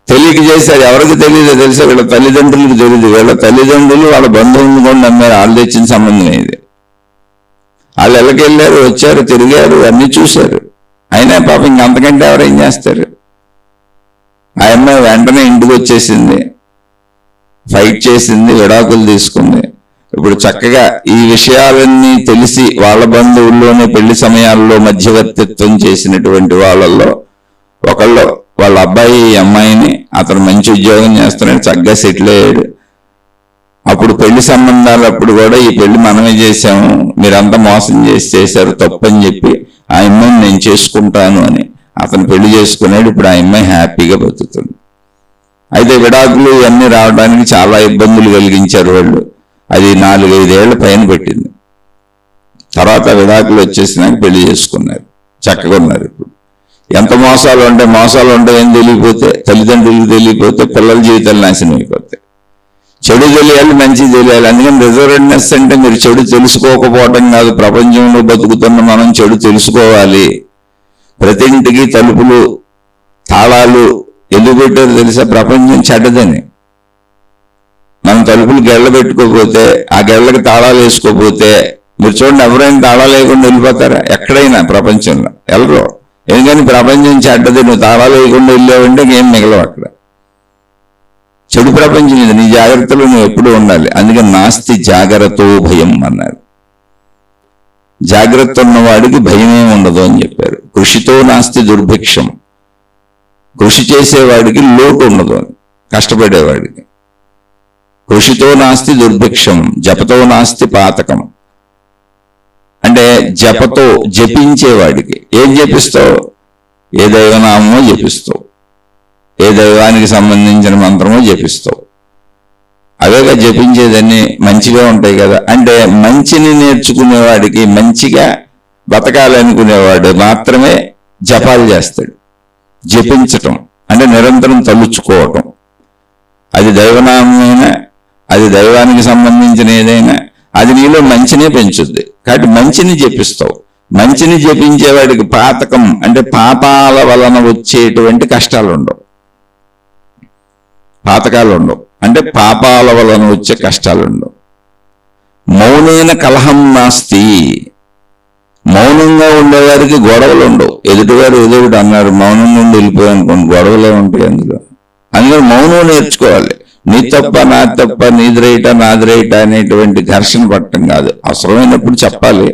తెలియక చేశారు. ఎవరికి తెలియదో తెలుసా, వీళ్ళ తల్లిదండ్రులకు తెలియదు. వీళ్ళ తల్లిదండ్రులు వాళ్ళ బంధువులను కూడా నమ్మారు, వాళ్ళు తెచ్చిన సంబంధం ఇది. వాళ్ళు ఎలాగ వెళ్ళారు, వచ్చారు, తిరిగారు, అన్నీ చూశారు. అయినా పాపం ఇంకంతకంటే ఎవరేం చేస్తారు. ఆ అమ్మాయి వెంటనే ఇంటికి వచ్చేసింది, ఫైట్ చేసింది, విడాకులు తీసుకుంది. ఇప్పుడు చక్కగా ఈ విషయాలన్నీ తెలిసి వాళ్ళ బంధువుల్లోనే పెళ్లి సమయాల్లో మధ్యవర్తిత్వం చేసినటువంటి వాళ్ళల్లో ఒకళ్ళు వాళ్ళ అబ్బాయి ఈ అమ్మాయిని, అతను మంచి ఉద్యోగం చేస్తున్నాడు, చక్కగా సెటిల్ అయ్యాడు. అప్పుడు పెళ్లి సంబంధాలు అప్పుడు కూడా ఈ పెళ్లి మనమే చేశాము, మీరంతా మోసం చేశారు, తప్పని చెప్పి ఆ అమ్మాయిని నేను చేసుకుంటాను అని అతను పెళ్లి చేసుకున్నాడు. ఇప్పుడు ఆ అమ్మాయి హ్యాపీగా బతుకుతుంది. అయితే విడాకులు ఇవన్నీ రావడానికి చాలా ఇబ్బందులు కలిగించారు వాళ్ళు. అది 4-5 ఏళ్ల పైన పెట్టింది. తర్వాత విడాకులు వచ్చేసినాక పెళ్లి చేసుకున్నారు, చక్కగా ఉన్నారు. ఇప్పుడు ఎంత మోసాలు ఉంటాయని తెలియకపోతే, తల్లిదండ్రులకు తెలియకపోతే పిల్లల జీవితాలు నాశనం అయిపోతాయి. చెడు తెలియాలి, మంచి తెలియాలి. అందుకని రిజర్వ్డ్నెస్ అంటే మీరు చెడు తెలుసుకోకపోవటం కాదు, ప్రపంచంలో బతుకుతున్న మనం చెడు తెలుసుకోవాలి. ప్రతి ఇంటికి తలుపులు, తాళాలు ఎందుకు పెట్టారు తెలుసా? ప్రపంచం చెడ్డదని. మనం తలుపులు గెళ్ళ పెట్టుకోకపోతే, ఆ గెళ్ళకి తాళాలు వేసుకోకపోతే, మీరు చూడండి, ఎవరైనా తాళాలు లేకుండా వెళ్ళిపోతారా? ఎక్కడైనా ప్రపంచంలో వెళ్ళరు. ఎందుకని? ప్రపంచం చెడ్డది. నువ్వు తాళాలు వేయకుండా వెళ్ళావంటే ఏం మిగలవు అక్కడ. చెడు ప్రపంచం ఇది. నీ జాగ్రత్తలో నువ్వు ఎప్పుడు ఉండాలి. అందుకని నాస్తి జాగ్రత్తో భయం అన్నారు. జాగ్రత్త ఉన్నవాడికి భయమే ఉండదు అని చెప్పారు. కృషితో నాస్తి దుర్భిక్షం. కృషి చేసేవాడికి లోటు ఉండదు అని, కష్టపడేవాడికి. కృషితో నాస్తి దుర్భిక్షం, జపతో నాస్తి పాతకం. అంటే జపతో, జపించేవాడికి. ఏం జపిస్తావు? ఏ దైవనామో జపిస్తావు, ఏ దైవానికి సంబంధించిన మంత్రమో జపిస్తావు. అవేగా జపించేదన్నీ మంచిగా ఉంటాయి కదా. అంటే మంచిని నేర్చుకునేవాడికి, మంచిగా బతకాలనుకునేవాడు మాత్రమే జపాలు చేస్తాడు. జపించటం అంటే నిరంతరం తలుచుకోవటం. అది దైవనామైనా, అది దైవానికి సంబంధించిన ఏదైనా, అది నీలో మంచినే పెంచుద్ది. కాబట్టి మంచిని జపిస్తావు. మంచిని జపించేవాడికి పాతకం అంటే పాపాల వలన వచ్చేటువంటి కష్టాలు ఉండవు. పాతకాలు ఉండవు అంటే పాపాల వలన వచ్చే కష్టాలు ఉండవు. మౌనైన కలహం నాస్తి. మౌనంగా ఉండేవారికి గొడవలు ఉండవు. ఎదుటివారు ఏదో ఒకటి అన్నారు, మౌనంగా ఉండి వెళ్ళిపోయానుకోండి, గొడవలే ఉంటాయి అందులో. అందులో మౌనం నేర్చుకోవాలి. నీ తప్ప నా తప్ప, నీది రైటా నాది రైటా అనేటువంటి ఘర్షణ పట్టడం కాదు. అవసరమైనప్పుడు చెప్పాలి,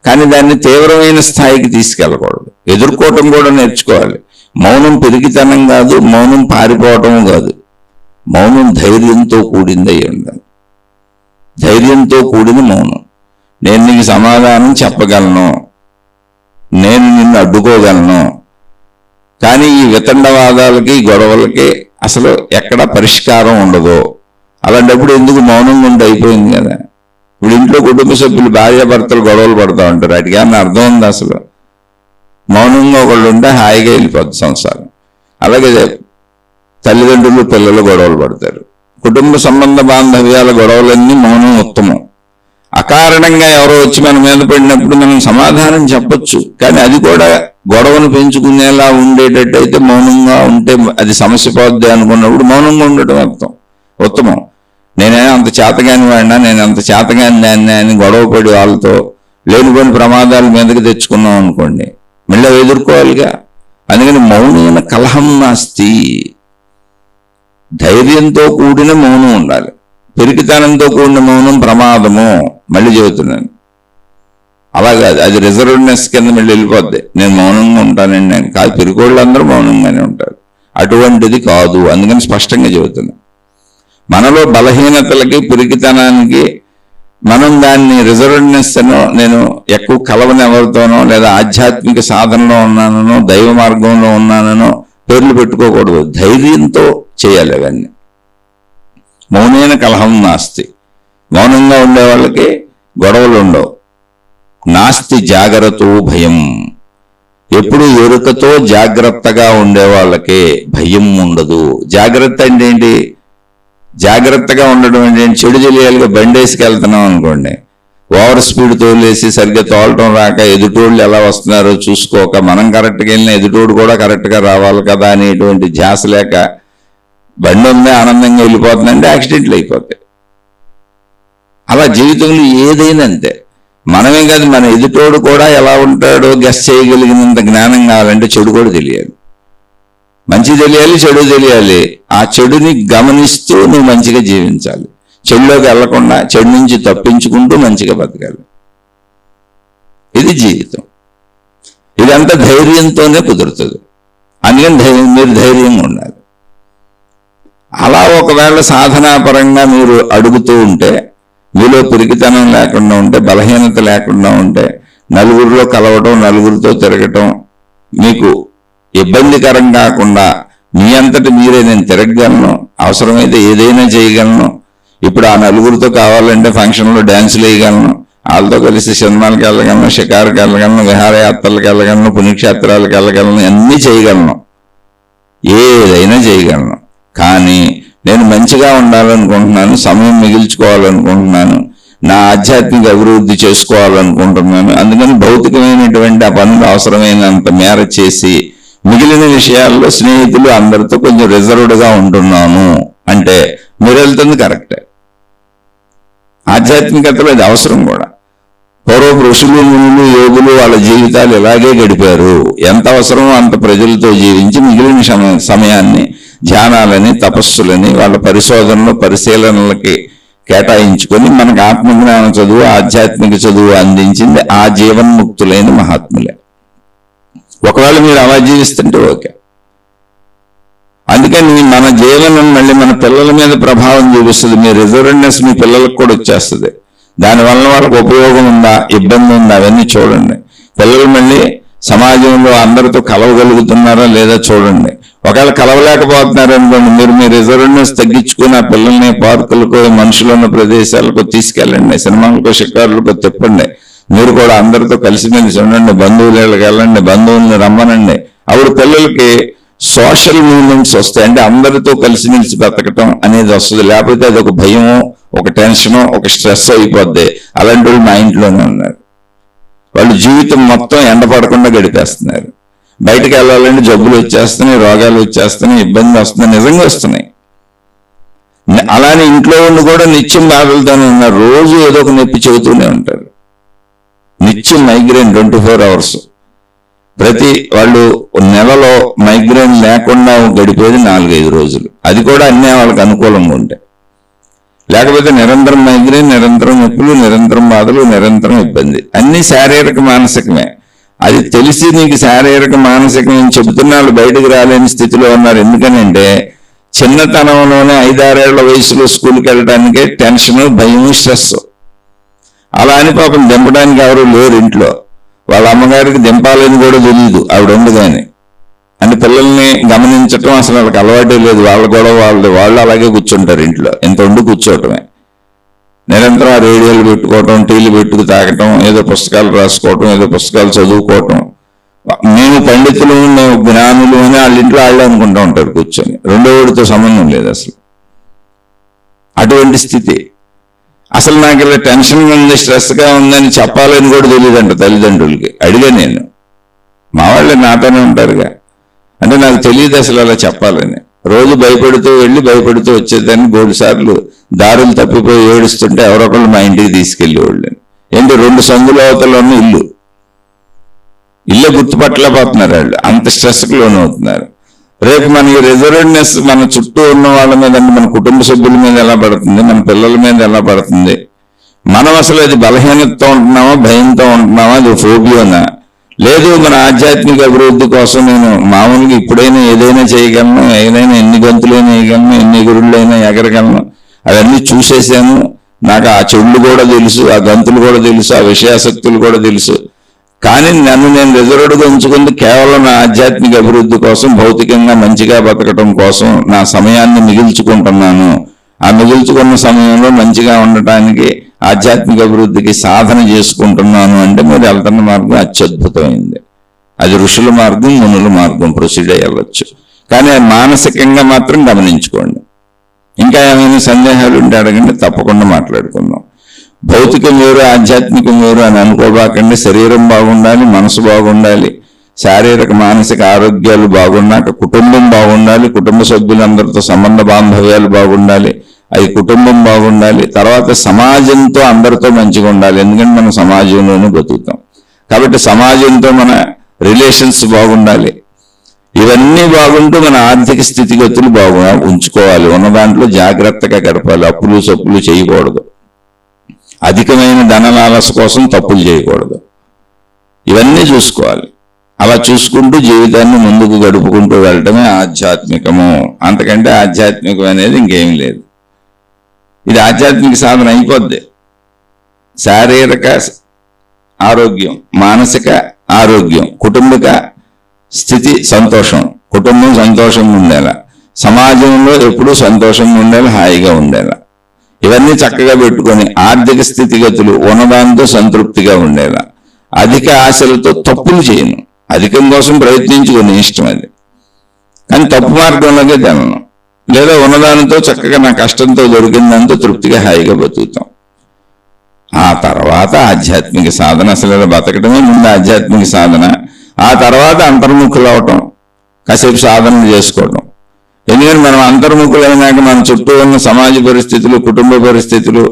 కానీ దాన్ని తీవ్రమైన స్థాయికి తీసుకెళ్ళకూడదు. ఎదుర్కోవటం కూడా నేర్చుకోవాలి. మౌనం పెరిగితనం కాదు, మౌనం పారిపోవటం కాదు. మౌనం ధైర్యంతో కూడింది అయి ఉండాలి. ధైర్యంతో కూడిన మౌనం. నేను నీకు సమాధానం చెప్పగలను, నేను నిన్ను అడ్డుకోగలను, కానీ ఈ వితండవాదాలకి, గొడవలకి అసలు ఎక్కడ పరిష్కారం ఉండదు. అలాంటప్పుడు ఎందుకు మౌనంగా ఉండి అయిపోయింది కదా. ఇప్పుడు ఇంట్లో కుటుంబ సభ్యులు భార్యాభర్తలు గొడవలు పడుతూ ఉంటారు. వాటికి ఏమన్నా అర్థం ఉంది అసలు? మౌనంగా ఒకళ్ళు ఉంటే హాయిగా వెళ్ళిపోద్ది సంసారం. అలాగే తల్లిదండ్రులు పిల్లలు గొడవలు పడతారు. కుటుంబ సంబంధ బాంధవ్యాల గొడవలన్నీ మౌనం ఉత్తమం. అకారణంగా ఎవరో వచ్చి మన మీద పడినప్పుడు మనం సమాధానం చెప్పొచ్చు, కానీ అది కూడా గొడవను పెంచుకునేలా ఉండేటట్టయితే మౌనంగా ఉంటే అది సమస్య పోద్ది అనుకున్నప్పుడు మౌనంగా ఉండటం ఉత్తమం. నేనే అంత చేతగాని వాడినా, నేను అంత చేతగాని దాన్ని అని గొడవపడి వాళ్ళతో లేనిపోని ప్రమాదాల మీదకి తెచ్చుకున్నాం అనుకోండి, మళ్ళీ ఎదుర్కోవాలిగా. అందుకని మౌనమైన కలహం నాస్తి. ధైర్యంతో కూడిన మౌనం ఉండాలి. పెరిగితనంతో కూడిన మౌనం ప్రమాదము. మళ్ళీ చెబుతున్నాను, అలాగే అది రిజర్వ్నెస్ కింద మళ్ళీ వెళ్ళిపోద్ది. నేను మౌనంగా ఉంటానండి, నేను కాదు. పిరికోళ్ళందరూ మౌనంగానే ఉంటారు. అటువంటిది కాదు. అందుకని స్పష్టంగా చెబుతున్నా, మనలో బలహీనతలకి, పిరికితనానికి మనం దాన్ని రిజర్వ్నెస్ అనో, నేను ఎక్కువ కలవని ఎవరితోనో, లేదా ఆధ్యాత్మిక సాధనలో ఉన్నానో, దైవ మార్గంలో ఉన్నానో పేర్లు పెట్టుకోకూడదు. ధైర్యంతో చేయాలి అవన్నీ. మౌనైన కలహం నాస్తి. మౌనంగా ఉండే వాళ్ళకి గొడవలు ఉండవు. నాస్తి జాగ్రత్త భయం. ఎప్పుడు ఎరుకతో జాగ్రత్తగా ఉండే వాళ్ళకే భయం ఉండదు. జాగ్రత్త అంటే ఏంటి? జాగ్రత్తగా ఉండడం అంటే చెడు తెలియాలిగా. బండేసుకు వెళ్తున్నాం అనుకోండి, ఓవర్ స్పీడ్ తోలేసి సరిగ్గా తోలటం రాక, ఎదుటోళ్ళు ఎలా వస్తున్నారో చూసుకోక, మనం కరెక్ట్గా వెళ్ళినా ఎదుటోడు కూడా కరెక్ట్గా రావాలి కదా అనేటువంటి ధ్యాస లేక బండి ఉందే ఆనందంగా వెళ్ళిపోతుందంటే యాక్సిడెంట్లు అయిపోతాయి. అలా జీవితంలో ఏదైనా అంతే. మనమే కాదు, మన ఎదుటోడు కూడా ఎలా ఉంటాడో గెస్ చేయగలిగినంత జ్ఞానం కావాలంటే చెడు కూడా తెలియాలి. మంచి తెలియాలి, చెడు తెలియాలి. ఆ చెడుని గమనిస్తూ నువ్వు మంచిగా జీవించాలి. చెడులోకి వెళ్లకుండా, చెడు నుంచి తప్పించుకుంటూ మంచిగా బతకాలి. ఇది జీవితం. ఇదంతా ధైర్యంతోనే కుదురుతుంది. అందుకని మీరు ధైర్యంగా ఉండాలి. అలా ఒకవేళ సాధనాపరంగా మీరు అడుగుతూ ఉంటే, మీలో పిరికితనం లేకుండా ఉంటే, బలహీనత లేకుండా ఉంటే, నలుగురిలో కలవటం, నలుగురితో తిరగటం మీకు ఇబ్బందికరం కాకుండా మీ అంతటి మీరే నేను తిరగగలను, అవసరమైతే ఏదైనా చేయగలను. ఇప్పుడు ఆ నలుగురితో కావాలంటే ఫంక్షన్లో డ్యాన్సులు వేయగలను, వాళ్ళతో కలిసి సినిమాలకు వెళ్ళగలను, షికారుకి వెళ్ళగలను, విహారయాత్రలకు వెళ్ళగలను, పుణ్యక్షేత్రాలకు వెళ్ళగలను, అన్నీ చేయగలను, ఏదైనా చేయగలను. కానీ నేను మంచిగా ఉండాలనుకుంటున్నాను, సమయం మిగిల్చుకోవాలనుకుంటున్నాను, నా ఆధ్యాత్మిక అభివృద్ధి చేసుకోవాలనుకుంటున్నాను. అందుకని భౌతికమైనటువంటి ఆ పనులు అవసరమైనంత మేర చేసి మిగిలిన విషయాల్లో స్నేహితులు అందరితో కొంచెం రిజర్వ్డ్గా ఉంటున్నాను అంటే మీరు వెళ్తుంది కరెక్టే. ఆధ్యాత్మికతలో ఇది అవసరం కూడా. పూర్వపు ఋషులు మునులు యోగులు వాళ్ళ జీవితాలు ఇలాగే గడిపారు. ఎంత అవసరమో అంత ప్రజలతో జీవించి మిగిలిన సమయాన్ని ధ్యానాలని తపస్సులని వాళ్ళ పరిశోధనలు పరిశీలనలకి కేటాయించుకొని మనకు ఆత్మజ్ఞాన చదువు ఆధ్యాత్మిక చదువు అందించింది ఆ జీవన్ముక్తులైన మహాత్ములే. ఒకవేళ మీరు అలా జీవిస్తుంటే ఓకే. అందుకని మన జీవనం మళ్ళీ మన పిల్లల మీద ప్రభావం చూపిస్తుంది. మీ రిజర్వ్నెస్ మీ పిల్లలకు కూడా వచ్చేస్తుంది. దానివల్ల వాళ్ళకి ఉపయోగం ఉందా ఇబ్బంది ఉందా అవన్నీ చూడండి. పిల్లలు మళ్ళీ సమాజంలో అందరితో కలవగలుగుతున్నారా లేదా చూడండి. ఒకవేళ కలవలేకపోతున్నారు అనుకోండి, మీరు మీ రిజర్వ్నెస్ తగ్గించుకుని ఆ పిల్లల్ని పార్కులకు మనుషులు ఉన్న ప్రదేశాలకు తీసుకెళ్ళండి, సినిమాలకు షికారులకు తిప్పండి. మీరు కూడా అందరితో కలిసిమెలిసి ఉండండి, బంధువులకి వెళ్ళండి, బంధువుల్ని రమ్మనండి. అప్పుడు పిల్లలకి సోషల్ మూవ్మెంట్స్ వస్తాయి. అంటే అందరితో కలిసిమెలిసి బ్రతకటం అనేది వస్తుంది. లేకపోతే అది ఒక భయమో ఒక టెన్షనో ఒక స్ట్రెస్ అయిపోద్ది. అలాంటి వాళ్ళు మా ఇంట్లోనే ఉన్నారు. వాళ్ళు జీవితం మొత్తం ఎండపడకుండా గడిపేస్తున్నారు. బయటకు వెళ్ళాలంటే జబ్బులు వచ్చేస్తున్నాయి, రోగాలు వచ్చేస్తున్నాయి, ఇబ్బంది వస్తున్నాయి, నిజంగా వస్తున్నాయి. అలానే ఇంట్లో ఉండి కూడా నిత్యం బాధలతోనే ఉన్నారు. రోజు ఏదో ఒక నొప్పి చెబుతూనే ఉంటారు. నిత్యం మైగ్రేన్ 24 hours. వాళ్ళు నెలలో మైగ్రేన్ లేకుండా గడిపేది 4-5 రోజులు. అది కూడా అన్నీ వాళ్ళకి అనుకూలంగా ఉంటాయి. లేకపోతే నిరంతరం మైగ్రేన్, నిరంతరం నొప్పులు, నిరంతరం బాధలు, నిరంతరం ఇబ్బంది. అన్నీ శారీరక మానసికమే. అది తెలిసి నీకు శారీరక మానసికం చెబుతున్న వాళ్ళు బయటకు రాలేని స్థితిలో ఉన్నారు. ఎందుకనంటే చిన్నతనంలోనే 5-6 ఏళ్ల వయసులో స్కూల్కి వెళ్ళడానికే టెన్షన్, భయం, స్ట్రెస్. అలా అని పాపం దింపడానికి ఎవరు లేరు ఇంట్లో. వాళ్ళ అమ్మగారికి దింపాలని కూడా తెలియదు ఆవిడ ఉండగానే. అంటే పిల్లల్ని గమనించటం అసలు వాళ్ళకి అలవాటే లేదు. వాళ్ళు కూడా వాళ్ళు అలాగే కూర్చుంటారు ఇంట్లో. ఎంత ఉండి కూర్చోవటమే. నిరంతరం ఆ రేడియోలు పెట్టుకోవటం, టీలు పెట్టుకు తాగటం, ఏదో పుస్తకాలు రాసుకోవటం, ఏదో పుస్తకాలు చదువుకోవటం. మేము పండితులు, మేము జ్ఞానులు అని వాళ్ళ ఇంట్లో వాళ్ళే అనుకుంటూ ఉంటారు కూర్చొని. రెండో వాడితో సంబంధం లేదు అసలు. అటువంటి స్థితి. అసలు నాకు ఇలా టెన్షన్గా ఉంది, స్ట్రెస్గా ఉందని చెప్పాలని కూడా తెలియదంట తల్లిదండ్రులకి. అడిగా నేను. మా వాళ్ళే నాతోనే ఉంటారుగా. అంటే నాకు తెలియదు అసలు అలా చెప్పాలని. రోజు భయపడుతూ వెళ్ళి భయపడుతూ వచ్చేదాన్ని. 3 సార్లు దారులు తప్పిపోయి ఏడుస్తుంటే ఎవరొకళ్ళు మా ఇంటికి తీసుకెళ్ళేవాళ్ళు. ఏంటి 2 సందుల అవతల ఉన్న ఇల్లే గుర్తుపట్టలేకపోతున్నారు వాళ్ళు. అంత స్ట్రెస్కి లోనవుతున్నారు. రేపు మనకి రిజర్వ్నెస్ మన చుట్టూ ఉన్న వాళ్ళ మీద, మన కుటుంబ సభ్యుల మీద ఎలా పడుతుంది, మన పిల్లల మీద ఎలా పడుతుంది, మనం అసలు అది బలహీనతతో ఉంటున్నామా, భయంతో ఉంటున్నామా, అది ఫోబియోనా, లేదు మన ఆధ్యాత్మిక అభివృద్ధి కోసం నేను మామూలుగా ఇప్పుడైనా ఏదైనా చేయగలను, ఏదైనా ఎన్ని గంతులైనా వేయగలను, ఎన్ని ఎగురుళ్ళైనా ఎగరగలను, అవన్నీ చూసేసాను, నాకు ఆ చెడులు కూడా తెలుసు, ఆ గంతులు కూడా తెలుసు, ఆ విషయాసక్తులు కూడా తెలుసు. కానీ నన్ను నేను రిజర్వ్డ్గా ఉంచుకుంది కేవలం నా ఆధ్యాత్మిక అభివృద్ధి కోసం, భౌతికంగా మంచిగా బతకటం కోసం నా సమయాన్ని మిగిల్చుకుంటున్నాను. ఆ మిగిల్చుకున్న సమయంలో మంచిగా ఉండటానికి, ఆధ్యాత్మిక అభివృద్ధికి సాధన చేసుకుంటున్నాను అంటే మీరు వెళ్తున్న మార్గం అత్యద్భుతమైంది. అది ఋషుల మార్గం, మునుల మార్గం, ప్రొసీడ్ అయ్యవచ్చు. కానీ మానసికంగా మాత్రం గమనించుకోండి. ఇంకా ఏమైనా సందేహాలు ఉంటే అడగండి, తప్పకుండా మాట్లాడుకుందాం. భౌతికం వేరు ఆధ్యాత్మికం వేరు అని అనుకోబాకండి. శరీరం బాగుండాలి, మనసు బాగుండాలి, శారీరక మానసిక ఆరోగ్యాలు బాగున్నాక కుటుంబం బాగుండాలి, కుటుంబ సభ్యులందరితో సంబంధ బాంధవ్యాలు బాగుండాలి, అది కుటుంబం బాగుండాలి, తర్వాత సమాజంతో అందరితో మంచిగా ఉండాలి. ఎందుకంటే మనం సమాజంలోనే బతుకుతాం కాబట్టి సమాజంతో మన రిలేషన్స్ బాగుండాలి. ఇవన్నీ బాగుంటూ మన ఆర్థిక స్థితిగతులు ఉంచుకోవాలి. ఉన్న దాంట్లో జాగ్రత్తగా గడపాలి. అప్పులు సప్పులు చేయకూడదు. అధికమైన ధనలాలస కోసం తప్పులు చేయకూడదు. ఇవన్నీ చూసుకోవాలి. అలా చూసుకుంటూ జీవితాన్ని ముందుకు గడుపుకుంటూ వెళ్ళటమే ఆధ్యాత్మికము. అంతకంటే ఆధ్యాత్మికం అనేది ఇంకేమీ లేదు. ఇది ఆధ్యాత్మిక సాధన అయిపోద్ది. శారీరక ఆరోగ్యం, మానసిక ఆరోగ్యం, కుటుంబిక స్థితి సంతోషం, కుటుంబం సంతోషంగా ఉండేలా, సమాజంలో ఎప్పుడూ సంతోషంగా ఉండేలా, హాయిగా ఉండేలా, ఇవన్నీ చక్కగా పెట్టుకొని ఆర్థిక స్థితిగతులు ఉన్నదాంతో సంతృప్తిగా ఉండేలా, అధిక ఆశలతో తప్పులు చేయను, అధికం కోసం ప్రయత్నించుకుని ఇష్టం అది, కానీ తప్పు మార్గంలోకే తెలను, లేదా ఉన్నదానితో చక్కగా నా కష్టంతో దొరికిందంతో తృప్తిగా హాయిగా బతుకుతాం. ఆ తర్వాత ఆధ్యాత్మిక సాధన. అసలు బతకటమే ముందు ఆధ్యాత్మిక సాధన. ఆ తర్వాత అంతర్ముఖులు అవటం, కాసేపు సాధన చేసుకోవడం. ఎందుకంటే మనం అంతర్ముఖులైనాక మన చుట్టూ ఉన్న సమాజ పరిస్థితులు, కుటుంబ పరిస్థితులు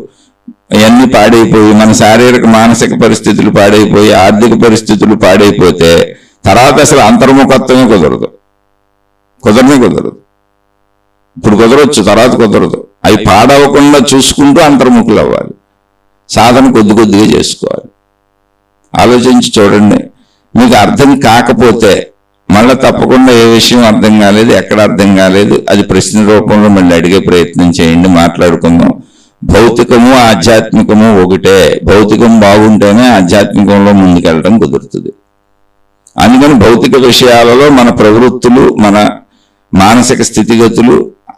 ఇవన్నీ పాడైపోయి, మన శారీరక మానసిక పరిస్థితులు పాడైపోయి, ఆర్థిక పరిస్థితులు పాడైపోతే తర్వాత అసలు అంతర్ముఖత్వమే కుదరదు. ఇప్పుడు కుదరవచ్చు, తర్వాత కుదరదు. అవి పాడవకుండా చూసుకుంటూ అంతర్ముఖులు అవ్వాలి. సాధన కొద్దిగా చేసుకోవాలి. ఆలోచించి చూడండి. మీకు అర్థం కాకపోతే మళ్ళీ తప్పకుండా ఏ విషయం అర్థం కాలేదు, ఎక్కడ అర్థం కాలేదు, అది ప్రశ్న రూపంలో మళ్ళీ అడిగే ప్రయత్నం చేయండి, మాట్లాడుకుందాం. భౌతికము ఆధ్యాత్మికము ఒకటే. భౌతికం బాగుంటేనే ఆధ్యాత్మికంలో ముందుకెళ్ళడం కుదురుతుంది. అందుకని భౌతిక విషయాలలో మన ప్రవృత్తులు, మన మానసిక స్థితిగతులు,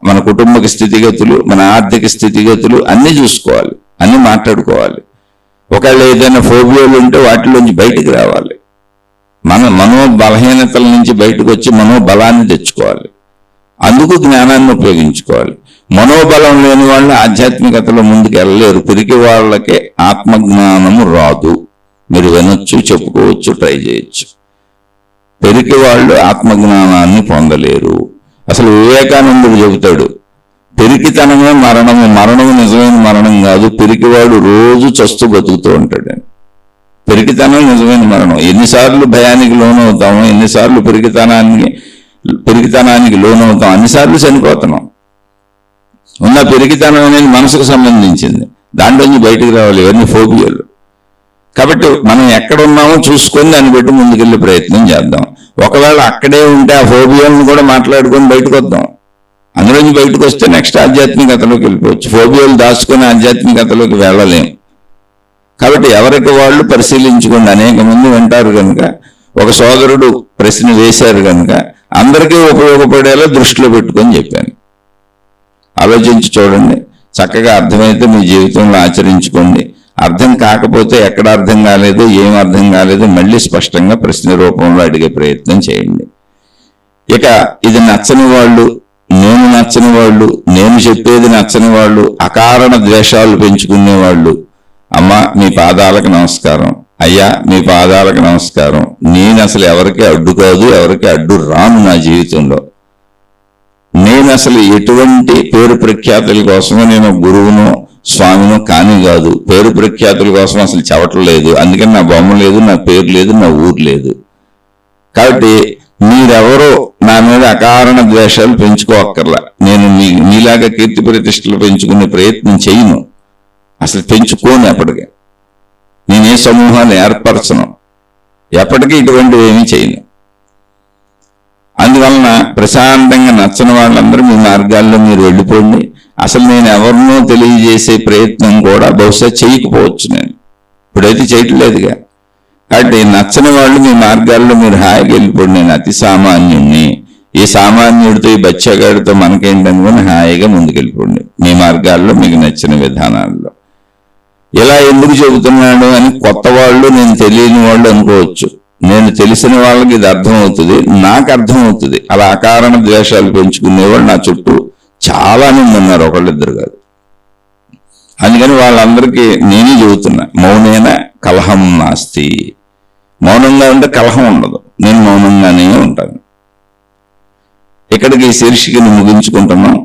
మన కుటుంబ స్థితిగతులు, మన ఆర్థిక స్థితిగతులు అన్నీ చూసుకోవాలి, అన్నీ మాట్లాడుకోవాలి. ఒకవేళ ఏదైనా ఫోబియాలు ఉంటే వాటిలోంచి బయటికి రావాలి. మన మనోబలహీనతల నుంచి బయటకు వచ్చి మనోబలాన్ని తెచ్చుకోవాలి. అందుకు జ్ఞానాన్ని ఉపయోగించుకోవాలి. మనోబలం లేని వాళ్ళు ఆధ్యాత్మికతలో ముందుకు వెళ్ళలేరు. పిరికి వాళ్ళకే ఆత్మజ్ఞానము రాదు. మీరు వినొచ్చు, చెప్పుకోవచ్చు, ట్రై చేయొచ్చు. పిరికి వాళ్ళు ఆత్మజ్ఞానాన్ని పొందలేరు. అసలు వివేకానందుడు చెబుతాడు, పిరికితనమే మరణము, మరణము నిజమైన మరణం కాదు, పిరికివాడు రోజు చస్తూ బతుకుతూ ఉంటాడు. పిరికితనం నిజమైన మరణం. ఎన్నిసార్లు భయానికి లోనవుతాము, ఎన్నిసార్లు పిరికితనానికి లోనవుతాం, అన్నిసార్లు చనిపోతున్నాం. ఉన్న పిరికితనం అనేది మనసుకు సంబంధించింది. దాంట్లోంచి బయటికి రావాలి. ఇవన్నీ ఫోబియాలు. కాబట్టి మనం ఎక్కడున్నామో చూసుకొని దాన్ని పెట్టి ముందుకెళ్ళే ప్రయత్నం చేద్దాం. ఒకవేళ అక్కడే ఉంటే ఆ ఫోబియాలను కూడా మాట్లాడుకొని బయటకు వద్దాం. అందులోంచి బయటకు వస్తే నెక్స్ట్ ఆధ్యాత్మికతలోకి వెళ్ళిపోవచ్చు. ఫోబియాలు దాచుకొని ఆధ్యాత్మికతలోకి వెళ్ళలేం. కాబట్టి ఎవరికి వాళ్ళు పరిశీలించుకోండి. అనేక మంది వింటారు కనుక, ఒక సోదరుడు ప్రశ్న వేశారు కనుక అందరికీ ఉపయోగపడేలా దృష్టిలో పెట్టుకొని చెప్పాను. ఆలోచించి చూడండి. చక్కగా అర్థమైతే మీ జీవితంలో ఆచరించుకోండి. అర్థం కాకపోతే ఎక్కడ అర్థం కాలేదు, ఏం అర్థం కాలేదు మళ్ళీ స్పష్టంగా ప్రశ్న రూపంలో అడిగే ప్రయత్నం చేయండి. ఇక ఇది నచ్చని వాళ్ళు, నేను నచ్చని వాళ్ళు, నేను చెప్పేది నచ్చని వాళ్ళు, అకారణ ద్వేషాలు పెంచుకునేవాళ్ళు, అమ్మ మీ పాదాలకు నమస్కారం, అయ్యా మీ పాదాలకు నమస్కారం. నేను అసలు ఎవరికి అడ్డు కాదు, ఎవరికి అడ్డు రాను. నా జీవితంలో నేను అసలు ఎటువంటి పేరు ప్రఖ్యాతుల కోసమో నేను గురువునో స్వామినో కాని కాదు. పేరు ప్రఖ్యాతుల కోసం అసలు చెవటలేదు. అందుకని నా బొమ్మ లేదు, నా పేరు లేదు, నా ఊరు లేదు. కాబట్టి మీరెవరో నా మీద అకారణ ద్వేషాలు పెంచుకోక్కర్లా. నేను మీలాగా కీర్తి ప్రతిష్టలు పెంచుకునే ప్రయత్నం చేయను, అసలు పెంచుకోను. ఎప్పటికీ నేనే సమూహాన్ని ఏర్పరచను, ఎప్పటికీ ఇటువంటివి ఏమీ చేయను. అందువలన ప్రశాంతంగా నచ్చని వాళ్ళందరూ మీ మార్గాల్లో మీరు వెళ్ళిపోండి. అసలు నేను ఎవరినో తెలియజేసే ప్రయత్నం కూడా బహుశా చేయకపోవచ్చు. నేను ఇప్పుడైతే చేయట్లేదుగా. కాబట్టి నచ్చని వాళ్ళు మీ మార్గాల్లో మీరు హాయిగా వెళ్ళిపోండి. నేను అతి సామాన్యుణ్ణి, ఈ సామాన్యుడితో ఈ బచ్చగాడితో మనకేంటనుకుని హాయిగా ముందుకెళ్ళిపోండి మీ మార్గాల్లో, మీకు నచ్చిన విధానాల్లో. ఇలా ఎందుకు చెబుతున్నాడు అని కొత్త వాళ్ళు, నేను తెలియని వాళ్ళు అనుకోవచ్చు. నేను తెలిసిన వాళ్ళకి ఇది అర్థమవుతుంది, నాకు అర్థమవుతుంది. అలా అకారణ ద్వేషాలు పెంచుకునేవాళ్ళు నా చుట్టూ చాలా మంది ఉన్నారు, ఒకళ్ళిద్దరు కాదు. అందుకని వాళ్ళందరికీ నేనే చెబుతున్నా, మౌనేన కలహం నాస్తి. మౌనంగా ఉంటే కలహం ఉండదు. నేను మౌనంగానే ఉంటాను. ఇక్కడికి ఈ శీర్షికను ముగించుకుంటున్నాం.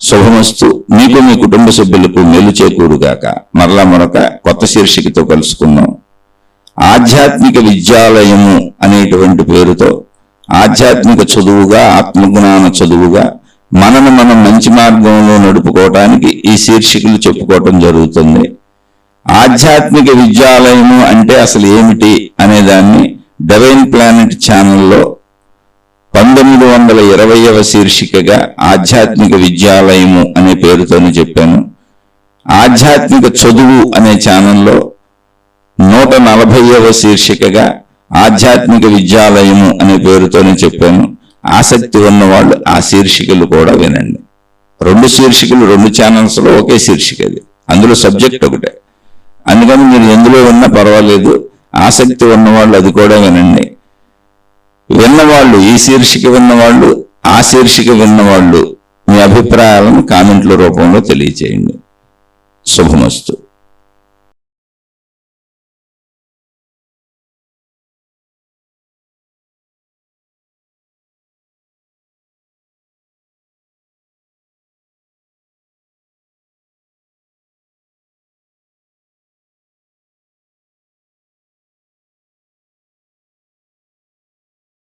శుభమస్తు. మీకు మీ కుటుంబ సభ్యులకు మేలు చేకూరుగాక. మరలా మరొక కొత్త శీర్షికతో కలుసుకుందాం. ఆధ్యాత్మిక విద్యాలయము అనేటువంటి పేరుతో ఆధ్యాత్మిక చదువుగా, ఆత్మజ్ఞాన చదువుగా మనం మంచి మార్గంలో నడుపుకోవటానికి ఈ శీర్షికలు చెప్పుకోవటం జరుగుతుంది. ఆధ్యాత్మిక విద్యాలయము అంటే అసలు ఏమిటి అనేదాన్ని డివైన్ ప్లానెట్ ఛానల్లో 1920వ శీర్షికగా ఆధ్యాత్మిక విద్యాలయము అనే పేరుతోనే చెప్పాను. ఆధ్యాత్మిక చదువు అనే ఛానల్లో 140వ శీర్షికగా ఆధ్యాత్మిక విద్యాలయము అనే పేరుతోనే చెప్పాను. ఆసక్తి ఉన్నవాళ్ళు ఆ శీర్షికలు కూడా వినండి. 2 శీర్షికలు 2 ఛానల్స్లో ఒకే శీర్షిక, అది అందులో సబ్జెక్ట్ ఒకటే. అందుకని మీరు ఎందులో విన్నా పర్వాలేదు. ఆసక్తి ఉన్నవాళ్ళు అది కూడా వినండి. విన్నవాళ్ళు, ఈ శీర్షిక విన్నవాళ్ళు, ఆ శీర్షిక విన్నవాళ్ళు మీ అభిప్రాయాలను కామెంట్ల రూపంలో తెలియచేయండి. శుభమస్తు.